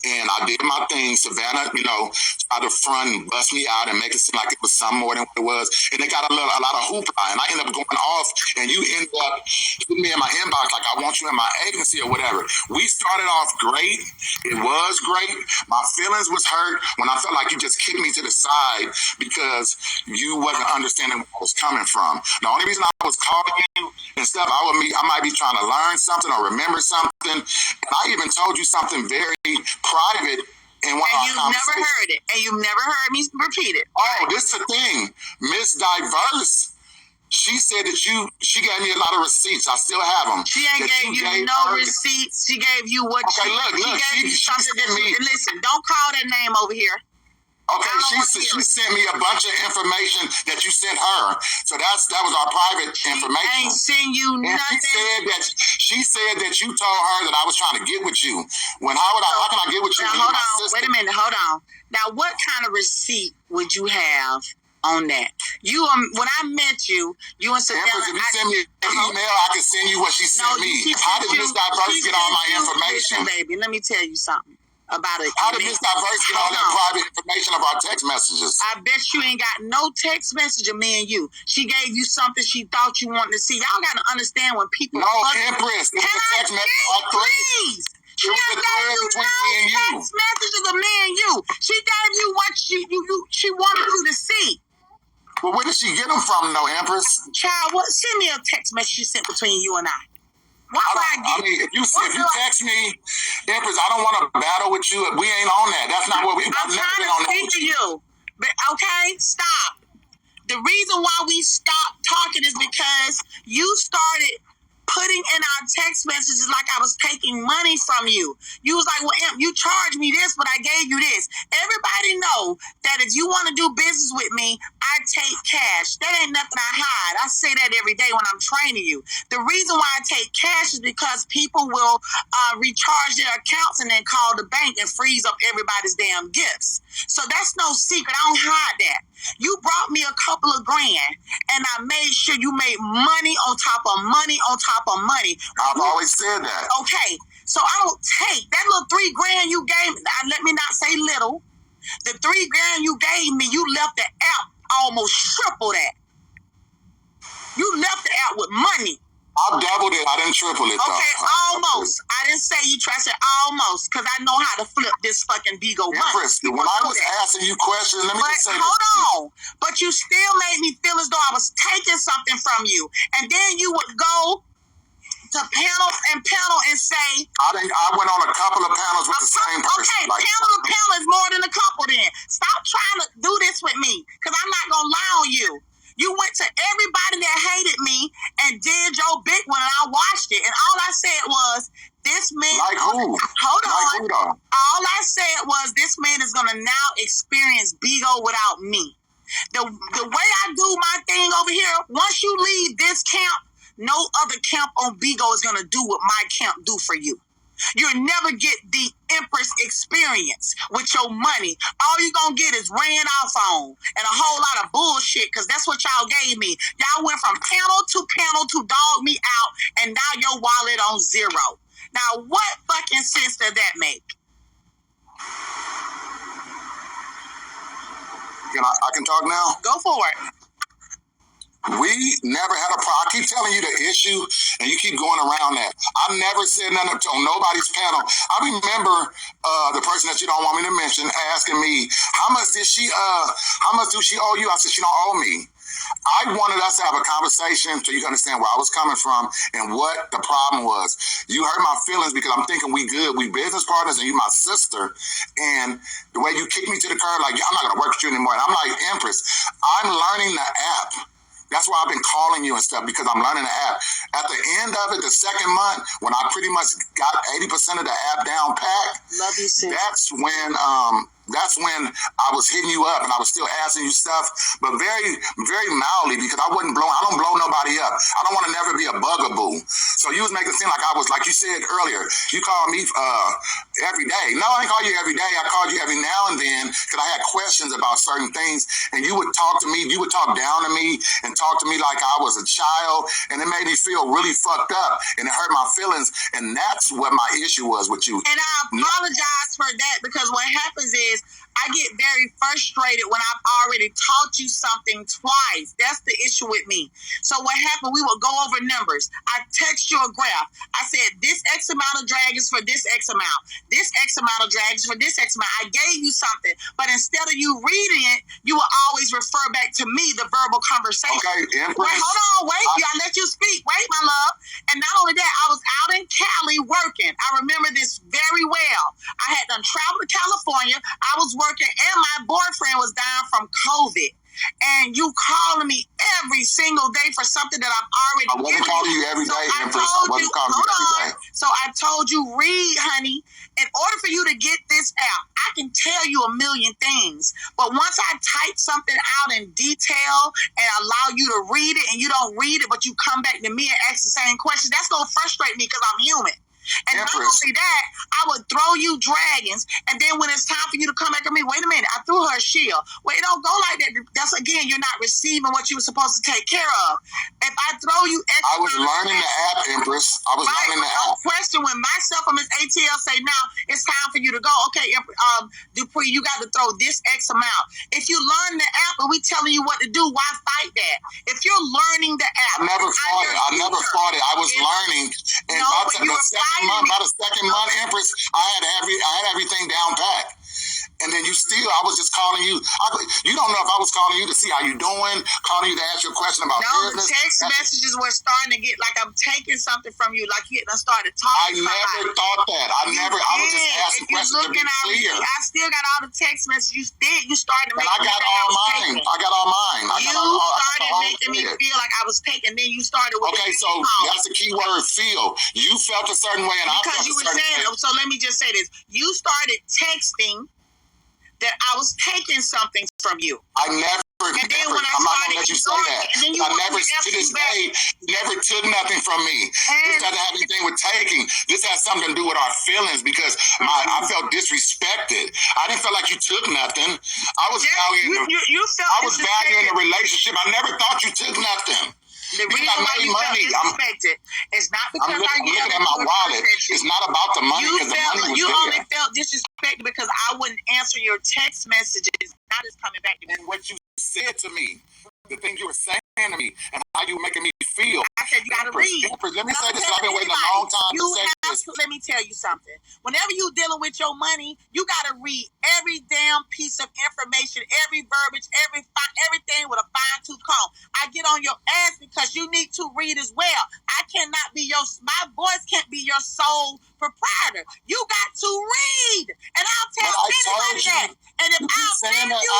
and I did my thing. Savannah, tried to front and bust me out and make it seem like it was something more than what it was. And it got a lot of hoopla, and I ended up going off, and you end up hitting me in my inbox like, I want you in my agency or whatever. We started off great. It was great. My feelings was hurt when I felt like you just kicked me to the side because you wasn't understanding where I was coming from. The only reason I was calling you and stuff, I might be trying to learn something or remember something. And I even told you something very private in one of our conversations. And you've never heard it. And you've never heard me repeat it. Oh, this is the thing. Miss Diverse, she said that she gave me a lot of receipts. I still have them. She ain't gave you no receipts. She gave you what she gave you something that listen, don't call that name over here. Okay, she sent me a bunch of information that you sent her. So that was our private information. Ain't send you and nothing. She said that you told her that I was trying to get with you. How can I get with you? Now, hold on. Wait a minute. Hold on. Now, what kind of receipt would you have on that? When I met you and Savannah. Empress, if you send me an email, I can send you what she sent me. How did Miss Diverse get all my information? Listen, baby, let me tell you something about it. How did Miss Diverse get all that private information of our text messages? I bet you ain't got no text message of me and you. She gave you something she thought you wanted to see. Y'all got to understand when people. No, Empress, it was a text message. Please. She gave you no text messages of me and you. She gave you what she wanted you to see. Well, where did she get them from, though, Empress? Child, send me a text message she sent between you and I. Why would I get? I mean, if you text me, Empress, I don't want to battle with you. We ain't on that. That's not what we. I'm trying to speak to you, but okay, stop. The reason why we stopped talking is because you started putting in our text messages like I was taking money from you. You was like, well, Em, you charged me this, but I gave you this. Everybody know that if you want to do business with me, I take cash. That ain't nothing I hide. I say that every day when I'm training you. The reason why I take cash is because people will recharge their accounts and then call the bank and freeze up everybody's damn gifts. So that's no secret. I don't hide that. You brought me a couple of grand, and I made sure you made money on top of money on top of money. I've always said that. Okay, so I don't take that little $3,000 you gave me. Let me not say little. The $3,000 you gave me, you left the app almost triple that. You left the app with money. I doubled it. I didn't triple it, though. Okay, almost. I didn't say you tried to say almost, because I know how to flip this fucking Bigo money. Empress, when I was asking you questions, let me just say this. Hold on. But you still made me feel as though I was taking something from you. And then you would go to panel and say... I went on a couple of panels with the same person. Okay, panel to panel is more than a couple then. Stop trying to do this with me, because I'm not going to lie on you. You went to everybody that hated me and did your big one, and I watched it. And all I said was, this man... Like who? Hold on. Like who, though? All I said was, this man is going to now experience Bigo without me. The way I do my thing over here, once you leave this camp, no other camp on Bigo is going to do what my camp do for you. You'll never get the Empress experience with your money. All you're going to get is ran off on and a whole lot of bullshit, because that's what y'all gave me. Y'all went from panel to dog me out, and now your wallet on zero. Now, what fucking sense does that make? I can talk now? Go for it. We never had a problem. I keep telling you the issue, and you keep going around that. I never said nothing on nobody's panel. I remember the person that you don't want me to mention asking me, how much do she owe you? I said, she don't owe me. I wanted us to have a conversation so you can understand where I was coming from and what the problem was. You hurt my feelings because I'm thinking we good. We business partners and you my sister. And the way you kicked me to the curb, like, I'm not going to work with you anymore. And I'm like, Empress, I'm learning the app. That's why I've been calling you and stuff, because I'm learning the app. At the end of it, the second month, when I pretty much got 80% of the app down packed, love you, sis. That's when that's when I was hitting you up and I was still asking you stuff, but very, very mildly, because I don't blow nobody up. I don't want to never be a bugaboo. So you was making it seem like I was, like you said earlier, you called me every day. No, I didn't call you every day. I called you every now and then because I had questions about certain things, and you would talk to me, you would talk down to me and talk to me like I was a child, and it made me feel really fucked up, and it hurt my feelings, and that's what my issue was with you. And I apologize for that, because what happens is I get very frustrated when I've already taught you something twice. That's the issue with me. So what happened, we would go over numbers. I text you a graph. I said, this X amount of drag is for this X amount. This X amount of drag is for this X amount. I gave you something, but instead of you reading it, you will always refer back to me, the verbal conversation. Okay, Empress. Wait, hold on, wait. I let you speak. Wait, my love. And not only that, I was out in Cali working. I remember this very well. I had done traveled to California. I was working, and my boyfriend was dying from COVID. And you calling me every single day for something that I've already I wasn't calling you every day, Empress. I wasn't calling you every day. So I told you, read, honey. In order for you to get this out, I can tell you a million things. But once I type something out in detail and allow you to read it, and you don't read it, but you come back to me and ask the same question, that's going to frustrate me, because I'm human. And Empress. not only that, I would throw you dragons, and then when it's time for you to come back to me, wait a minute, I threw her a shield. Well, it don't go like that. That's, again, you're not receiving what you were supposed to take care of. If I throw you extra, I was learning the app, Empress. I was learning the app. Question when myself or Miss ATL say, now it's time for you to go. Okay, Dupree, you got to throw this X amount. If you learn the app and we telling you what to do, why fight that? If you're learning the app, I never fought it. I was learning, and by the second month, Empress, I had everything down pat. And then I was just calling you. You don't know if I was calling you to see how you doing, calling you to ask you a question about business. The text messages were starting to get like I'm taking something from you, like you started talking. I never thought that. I was just asking questions to be clear. I still got all the text messages. You started to make me feel like I got all mine. You started making me feel like I was taking. Then you started with so that's the key word, feel. You felt a certain way, and I felt a certain way. So let me just say this. You started texting that I was taking something from you. I never. And then when I'm not gonna let you say that. I never, to this day, never took nothing from me. This doesn't have anything with taking. This has something to do with our feelings, because I felt disrespected. I didn't feel like you took nothing. I was valuing the relationship. I never thought you took nothing. The reason why you felt disrespected is not because I'm looking at my wallet. It's not about the money, because the money was You there. only felt disrespected because I wouldn't answer your text messages. Now it's coming back to me. And what you said to me, the things you were saying to me, and how you were making me feel. I said you gotta read. Let me say this. I've been waiting a long time to say this. Let me tell you something. Whenever you dealing with your money, you gotta read every damn piece of information, every verbiage, everything with a fine-tooth comb. I get on your ass because you need to read as well. I cannot be my voice can't be your sole proprietor. You got to read, and I'll tell anybody that. And if I'll tell you, you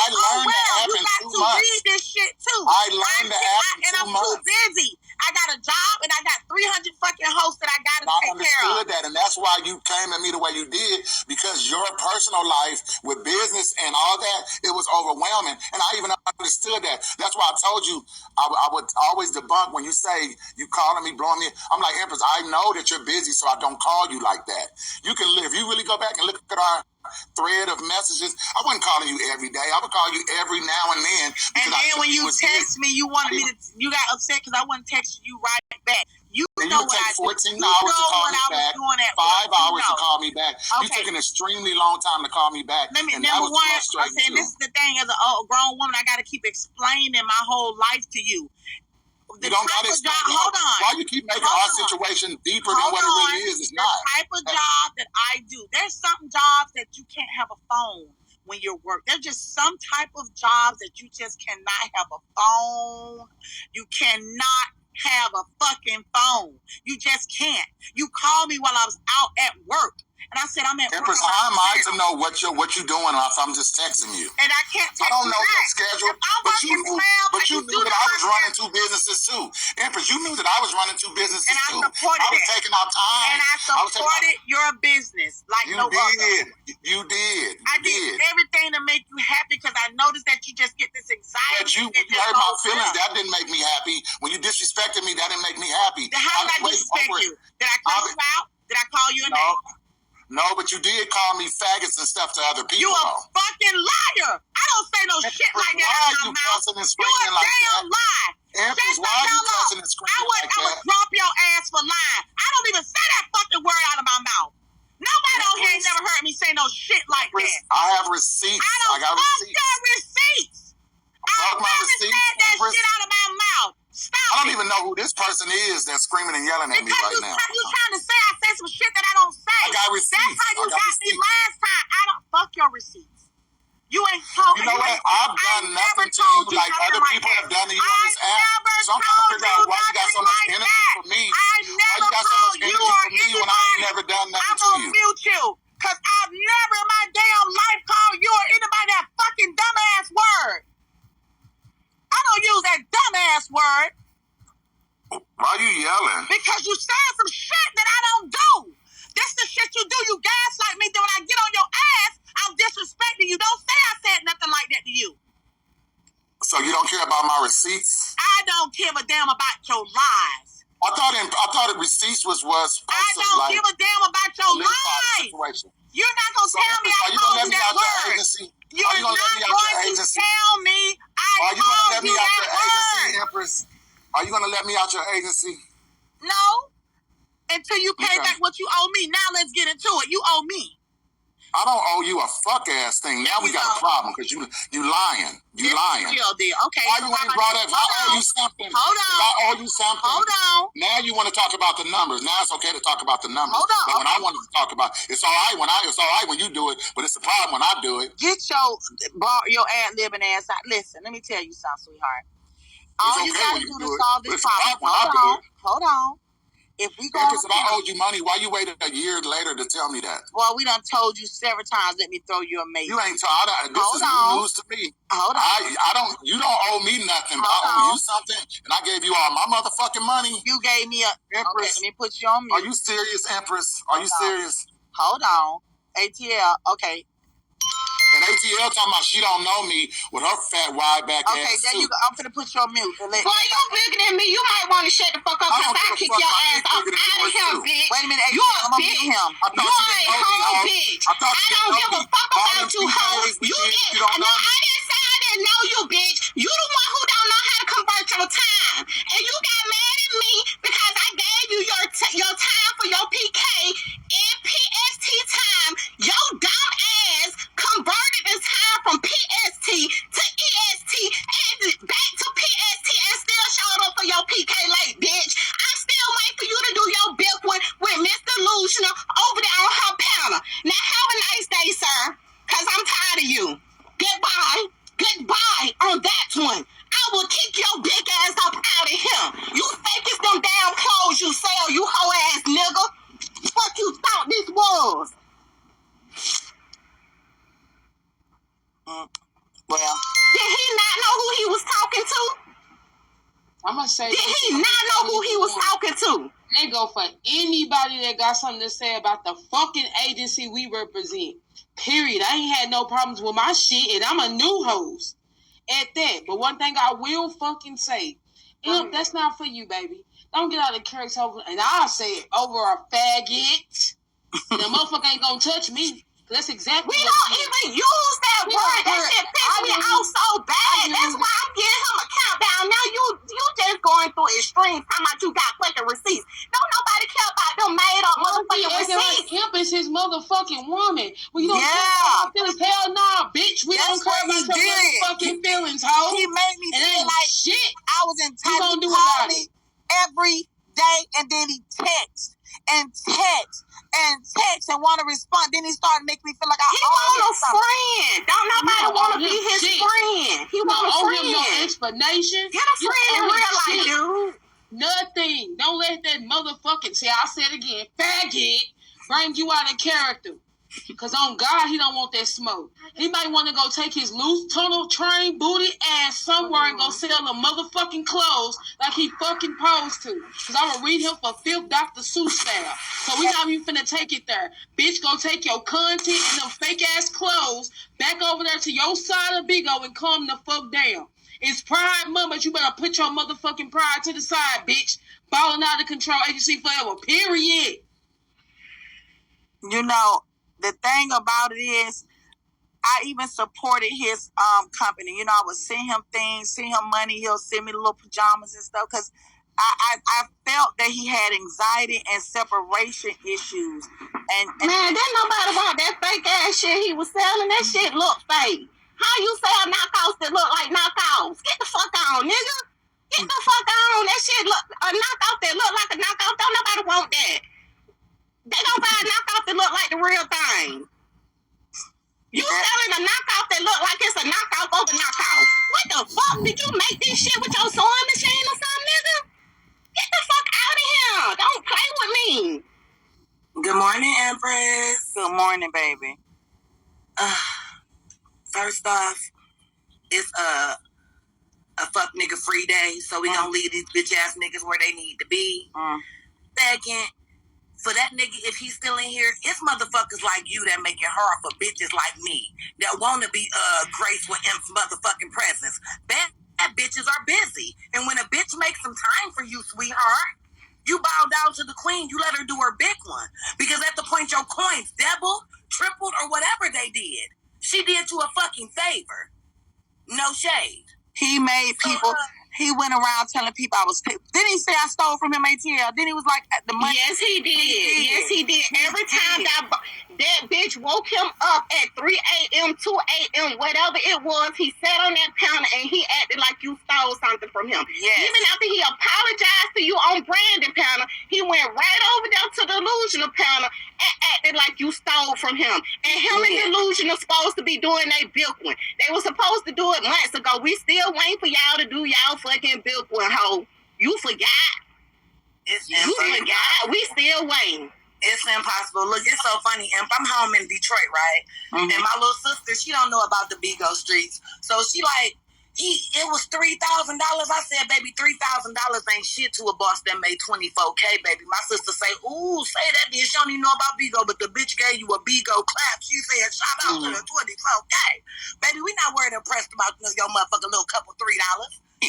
got to read this shit too. I learned the app in 2 months. And I'm too busy. I got a job, and I got 300 fucking hosts that I got to take care of. I understood that, and that's why you came at me the way you did, because your personal life with business and all that, it was overwhelming, and I even understood that. That's why I told you I would always debunk when you say you calling me, blowing me. I'm like, Empress, I know that you're busy, so I don't call you like that. You can live. If you really go back and look at our thread of messages, I wasn't calling you every day. I would call you every now and then. And then when you text me, you wanted me to. You got upset because I wasn't texting you right back. You know what I 14 hours to call me back. 5 hours to call me back. Okay. You took an extremely long time to call me back. Number one, I'm saying this is the thing. As a grown woman, I got to keep explaining my whole life to you. You don't got to explain. Hold on. Why you keep making our situation deeper than what it really is? It's not. The type of job that I do. There's some jobs that you can't have a phone when you're working. There's just some type of jobs that you just cannot have a phone. You cannot have a fucking phone. You just can't. You called me while I was out at work. And I said, I'm at work. Empress, how am I to know what you're doing if I'm just texting you? And I can't text I don't know you your back. schedule, But you knew that I was running 2 businesses too. Empress, you knew that I was running 2 businesses too. And I supported I was taking out time. And I supported your business like no other. You did. I did everything to make you happy because I noticed that you just get this anxiety. But when you hurt my feelings, that didn't make me happy. When you disrespected me, that didn't make me happy. Then how did I disrespect you? Did I cuss you out? Did I call you a name? No, but you did call me faggots and stuff to other people. You a fucking liar. I don't say no shit like that out of my mouth. You a damn lie. Empress, why are you cussing and screaming like that? I would drop your ass for lying. I don't even say that fucking word out of my mouth. Nobody on here ain't never heard me say no shit like that. I have receipts. I got receipts. Your receipts. I never said that shit out of my mouth. Stop. I don't even know who this person is that's screaming and yelling at me right now. You trying to say I said some shit that I don't say. I got receipts. That's how you got me last time. I don't fuck your receipts. You ain't told me. You know what? I've done nothing to you like other people have done to you on this app. So I'm trying to figure out why you got so much energy for me. Why you got so much energy for me when I ain't never done nothing to you. I'm gonna mute you. Cause I've never in my damn life called you or anybody that fucking dumbass word. I don't use that dumbass word. Why are you yelling? Because you said some shit that I don't do. This the shit you do. You gaslight me. Then when I get on your ass, I'm disrespecting you. Don't say I said nothing like that to you. So you don't care about my receipts? I don't give a damn about your lies. I thought receipts was I don't give a damn about your lies. You're not gonna tell me I told you that word. You're not going to tell me I told you that word. Empress? Are you gonna let me out your agency? No. Until you pay back what you owe me. Now let's get into it. You owe me. I don't owe you a fuck ass thing. Now we got a problem because you lying. You lying. Okay. Why you ain't brought up? If I owe you something. Hold on. If I owe you something. Hold on. Now you want to talk about the numbers. Now it's okay to talk about the numbers. Hold on. But when I wanted to talk about it's all right when you do it, but it's a problem when I do it. Get your ad-libbing ass out. Listen, let me tell you something, sweetheart. All you gotta do to solve this problem. Hold on. If we go, if I owed you money, why you waited a year later to tell me that? Well, we done told you several times. Let me throw you a mail. You ain't told. This is new news to me. Hold on. You don't owe me nothing. But I owe you something, and I gave you all my motherfucking money. You gave me Empress. Okay, let me put you on mute. Are you serious, Empress? Are you serious? Hold on. ATL. Okay. And ATL talking about she don't know me with her fat wide back ass. Okay, there you go. I'm finna put you on mute. Boy, you bigger than me. You might want to shut the fuck up because I kick your ass off out of here, bitch. Wait a minute, you a bitch. You a hoe, bitch. I don't give a fuck about you, hoe. You didn't. No, I didn't say I didn't know you, bitch. You the one who don't know how to convert your time. And you got mad at me because I gave you your time for your PK in PST time. Your dumb ass converted the time from PST to EST and back to PST and still showed up for your PK late, bitch. I'm still waiting for you to do your bill with Miss Delusional over there on her panel. Now have a nice day, sir, because I'm tired of you. Goodbye on that one. I will kick your big ass up out of here. You think it's them damn clothes you sell, you hoe ass nigga. What you thought this was? Well, did he not know who he was talking to? I'm gonna say. Did he not know who he was talking to? They go for anybody that got something to say about the fucking agency we represent. Period. I ain't had no problems with my shit, and I'm a new host at that. But one thing I will fucking say, that's not for you, baby. Don't get out of character over, and I'll say it over a faggot. The motherfucker ain't gonna touch me. That's exactly. We don't even use that word. That shit pissed me off so bad. That's why I'm giving him a countdown. Now you just going through extremes. Talking about you got fucking receipts. Don't nobody care about them made up motherfucking receipts. Like Empress his motherfucking woman. We don't care about feelings. Hell nah, bitch. We don't care about your motherfucking feelings, ho. He made me feel like shit. I was entitled to call me every day, and then he texts and want to respond. Then he started making me feel like I want a friend. Don't nobody want to be his friend. He want a friend. Him no explanation. Get a friend in real life, dude. Nothing. Don't let that motherfucking, say I said again, faggot, bring you out of character. Because on God, he don't want that smoke. He might want to go take his loose tunnel train booty ass somewhere and go sell the motherfucking clothes like he fucking posed to. Because I'm going to read him for filth Dr. Seuss style. So we not even finna take it there. Bitch, go take your content and them fake ass clothes back over there to your side of Bigo and calm the fuck down. It's Pride Month, but you better put your motherfucking pride to the side, bitch. Balling out of control agency forever, period. You know, the thing about it is, I even supported his company. You know, I would send him things, send him money. He'll send me little pajamas and stuff because I felt that he had anxiety and separation issues. And man, didn't nobody want that fake ass shit he was selling. That shit look fake. How you sell knockoffs that look like knockoffs? Get the fuck on, nigga. Get the fuck on. That shit look a knockoff that look like a knockoff. Don't nobody want that. They don't buy a knockoff that look like the real thing. You selling a knockoff that look like it's a knockoff over knockoff. What the fuck? Did you make this shit with your sewing machine or something, nigga? Get the fuck out of here. Don't play with me. Good morning, Empress. Good morning, baby. First off, it's a fuck nigga free day, so we gonna leave these bitch ass niggas where they need to be. Second, for that nigga, if he's still in here, it's motherfuckers like you that make it hard for bitches like me that want to be graced with Imp's motherfucking presence. Bad bitches are busy, and when a bitch makes some time for you, sweetheart, you bow down to the queen. You let her do her big one, because at the point your coins doubled, tripled, or whatever they did, she did you a fucking favor. No shade. He made people. He went around telling people I was. Didn't he say I stole from him ATL? Then he was like the money. Yes, he did. Yes, he did. Every time that bitch woke him up at 3 a.m., 2 a.m., whatever it was, he sat on that counter and he acted like you stole something from him. Yes. Even after he apologized to you on Brandon panel, he went right over there to the Delusional panel and acted like you stole from him. And him and Delusional supposed to be doing their bilk one. They were supposed to do it months ago. We still waiting for y'all to do y'all fucking bilk one, hoe. You forgot. You forgot. We still waiting. It's impossible. Look, it's so funny. I'm home in Detroit, right? Mm-hmm. And my little sister, she don't know about the Bigo streets. So she like, it was $3,000. I said, baby, $3,000 ain't shit to a boss that made $24K, baby. My sister say, ooh, say that bitch. She don't even know about Bigo, but the bitch gave you a Bigo clap. She said, shout out to the $24K. Baby, we not worried impressed about your motherfucking little couple $3.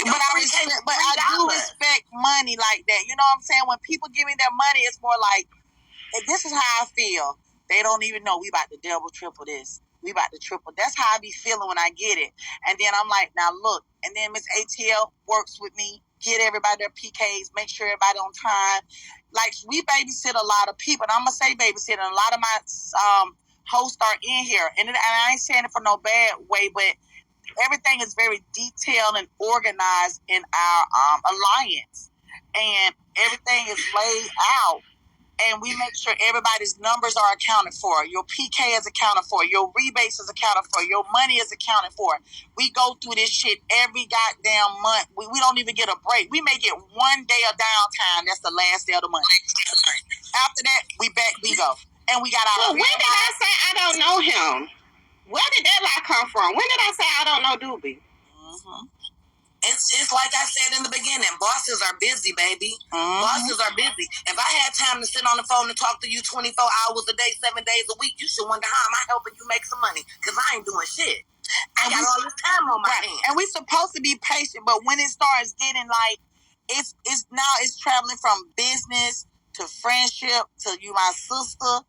But I do respect money like that. You know what I'm saying? When people give me their money, it's more like, this is how I feel. They don't even know we about to double, triple this. We about to triple. That's how I be feeling when I get it. And then I'm like, now look. And then Miss ATL works with me, get everybody their PKs, make sure everybody on time. Like, we babysit a lot of people. And I'm going to say babysit. And a lot of my hosts are in here. And I ain't saying it for no bad way, but everything is very detailed and organized in our alliance. And everything is laid out. And we make sure everybody's numbers are accounted for. Your PK is accounted for. Your rebates is accounted for. Your money is accounted for. We go through this shit every goddamn month. We don't even get a break. We may get 1 day of downtime. That's the last day of the month. After that, we go. And we got our... So when did I say I don't know him? Where did that lie come from? When did I say I don't know Doobie? Mm-hmm. It's like I said in the beginning, bosses are busy, baby. Mm-hmm. Bosses are busy. If I had time to sit on the phone and talk to you 24 hours a day, 7 days a week, you should wonder how am I helping you make some money? Because I ain't doing shit. I got all this time on my hands. And we're supposed to be patient, but when it starts getting like, it's traveling from business to friendship to you, my sister.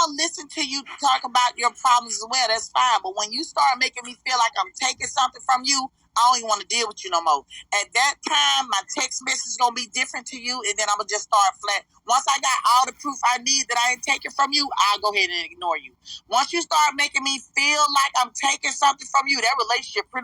I'll listen to you talk about your problems as well. That's fine. But when you start making me feel like I'm taking something from you, I don't even want to deal with you no more. At that time, my text message is going to be different to you, and then I'm going to just start flat. Once I got all the proof I need that I ain't taking from you, I'll go ahead and ignore you. Once you start making me feel like I'm taking something from you, that relationship pretty much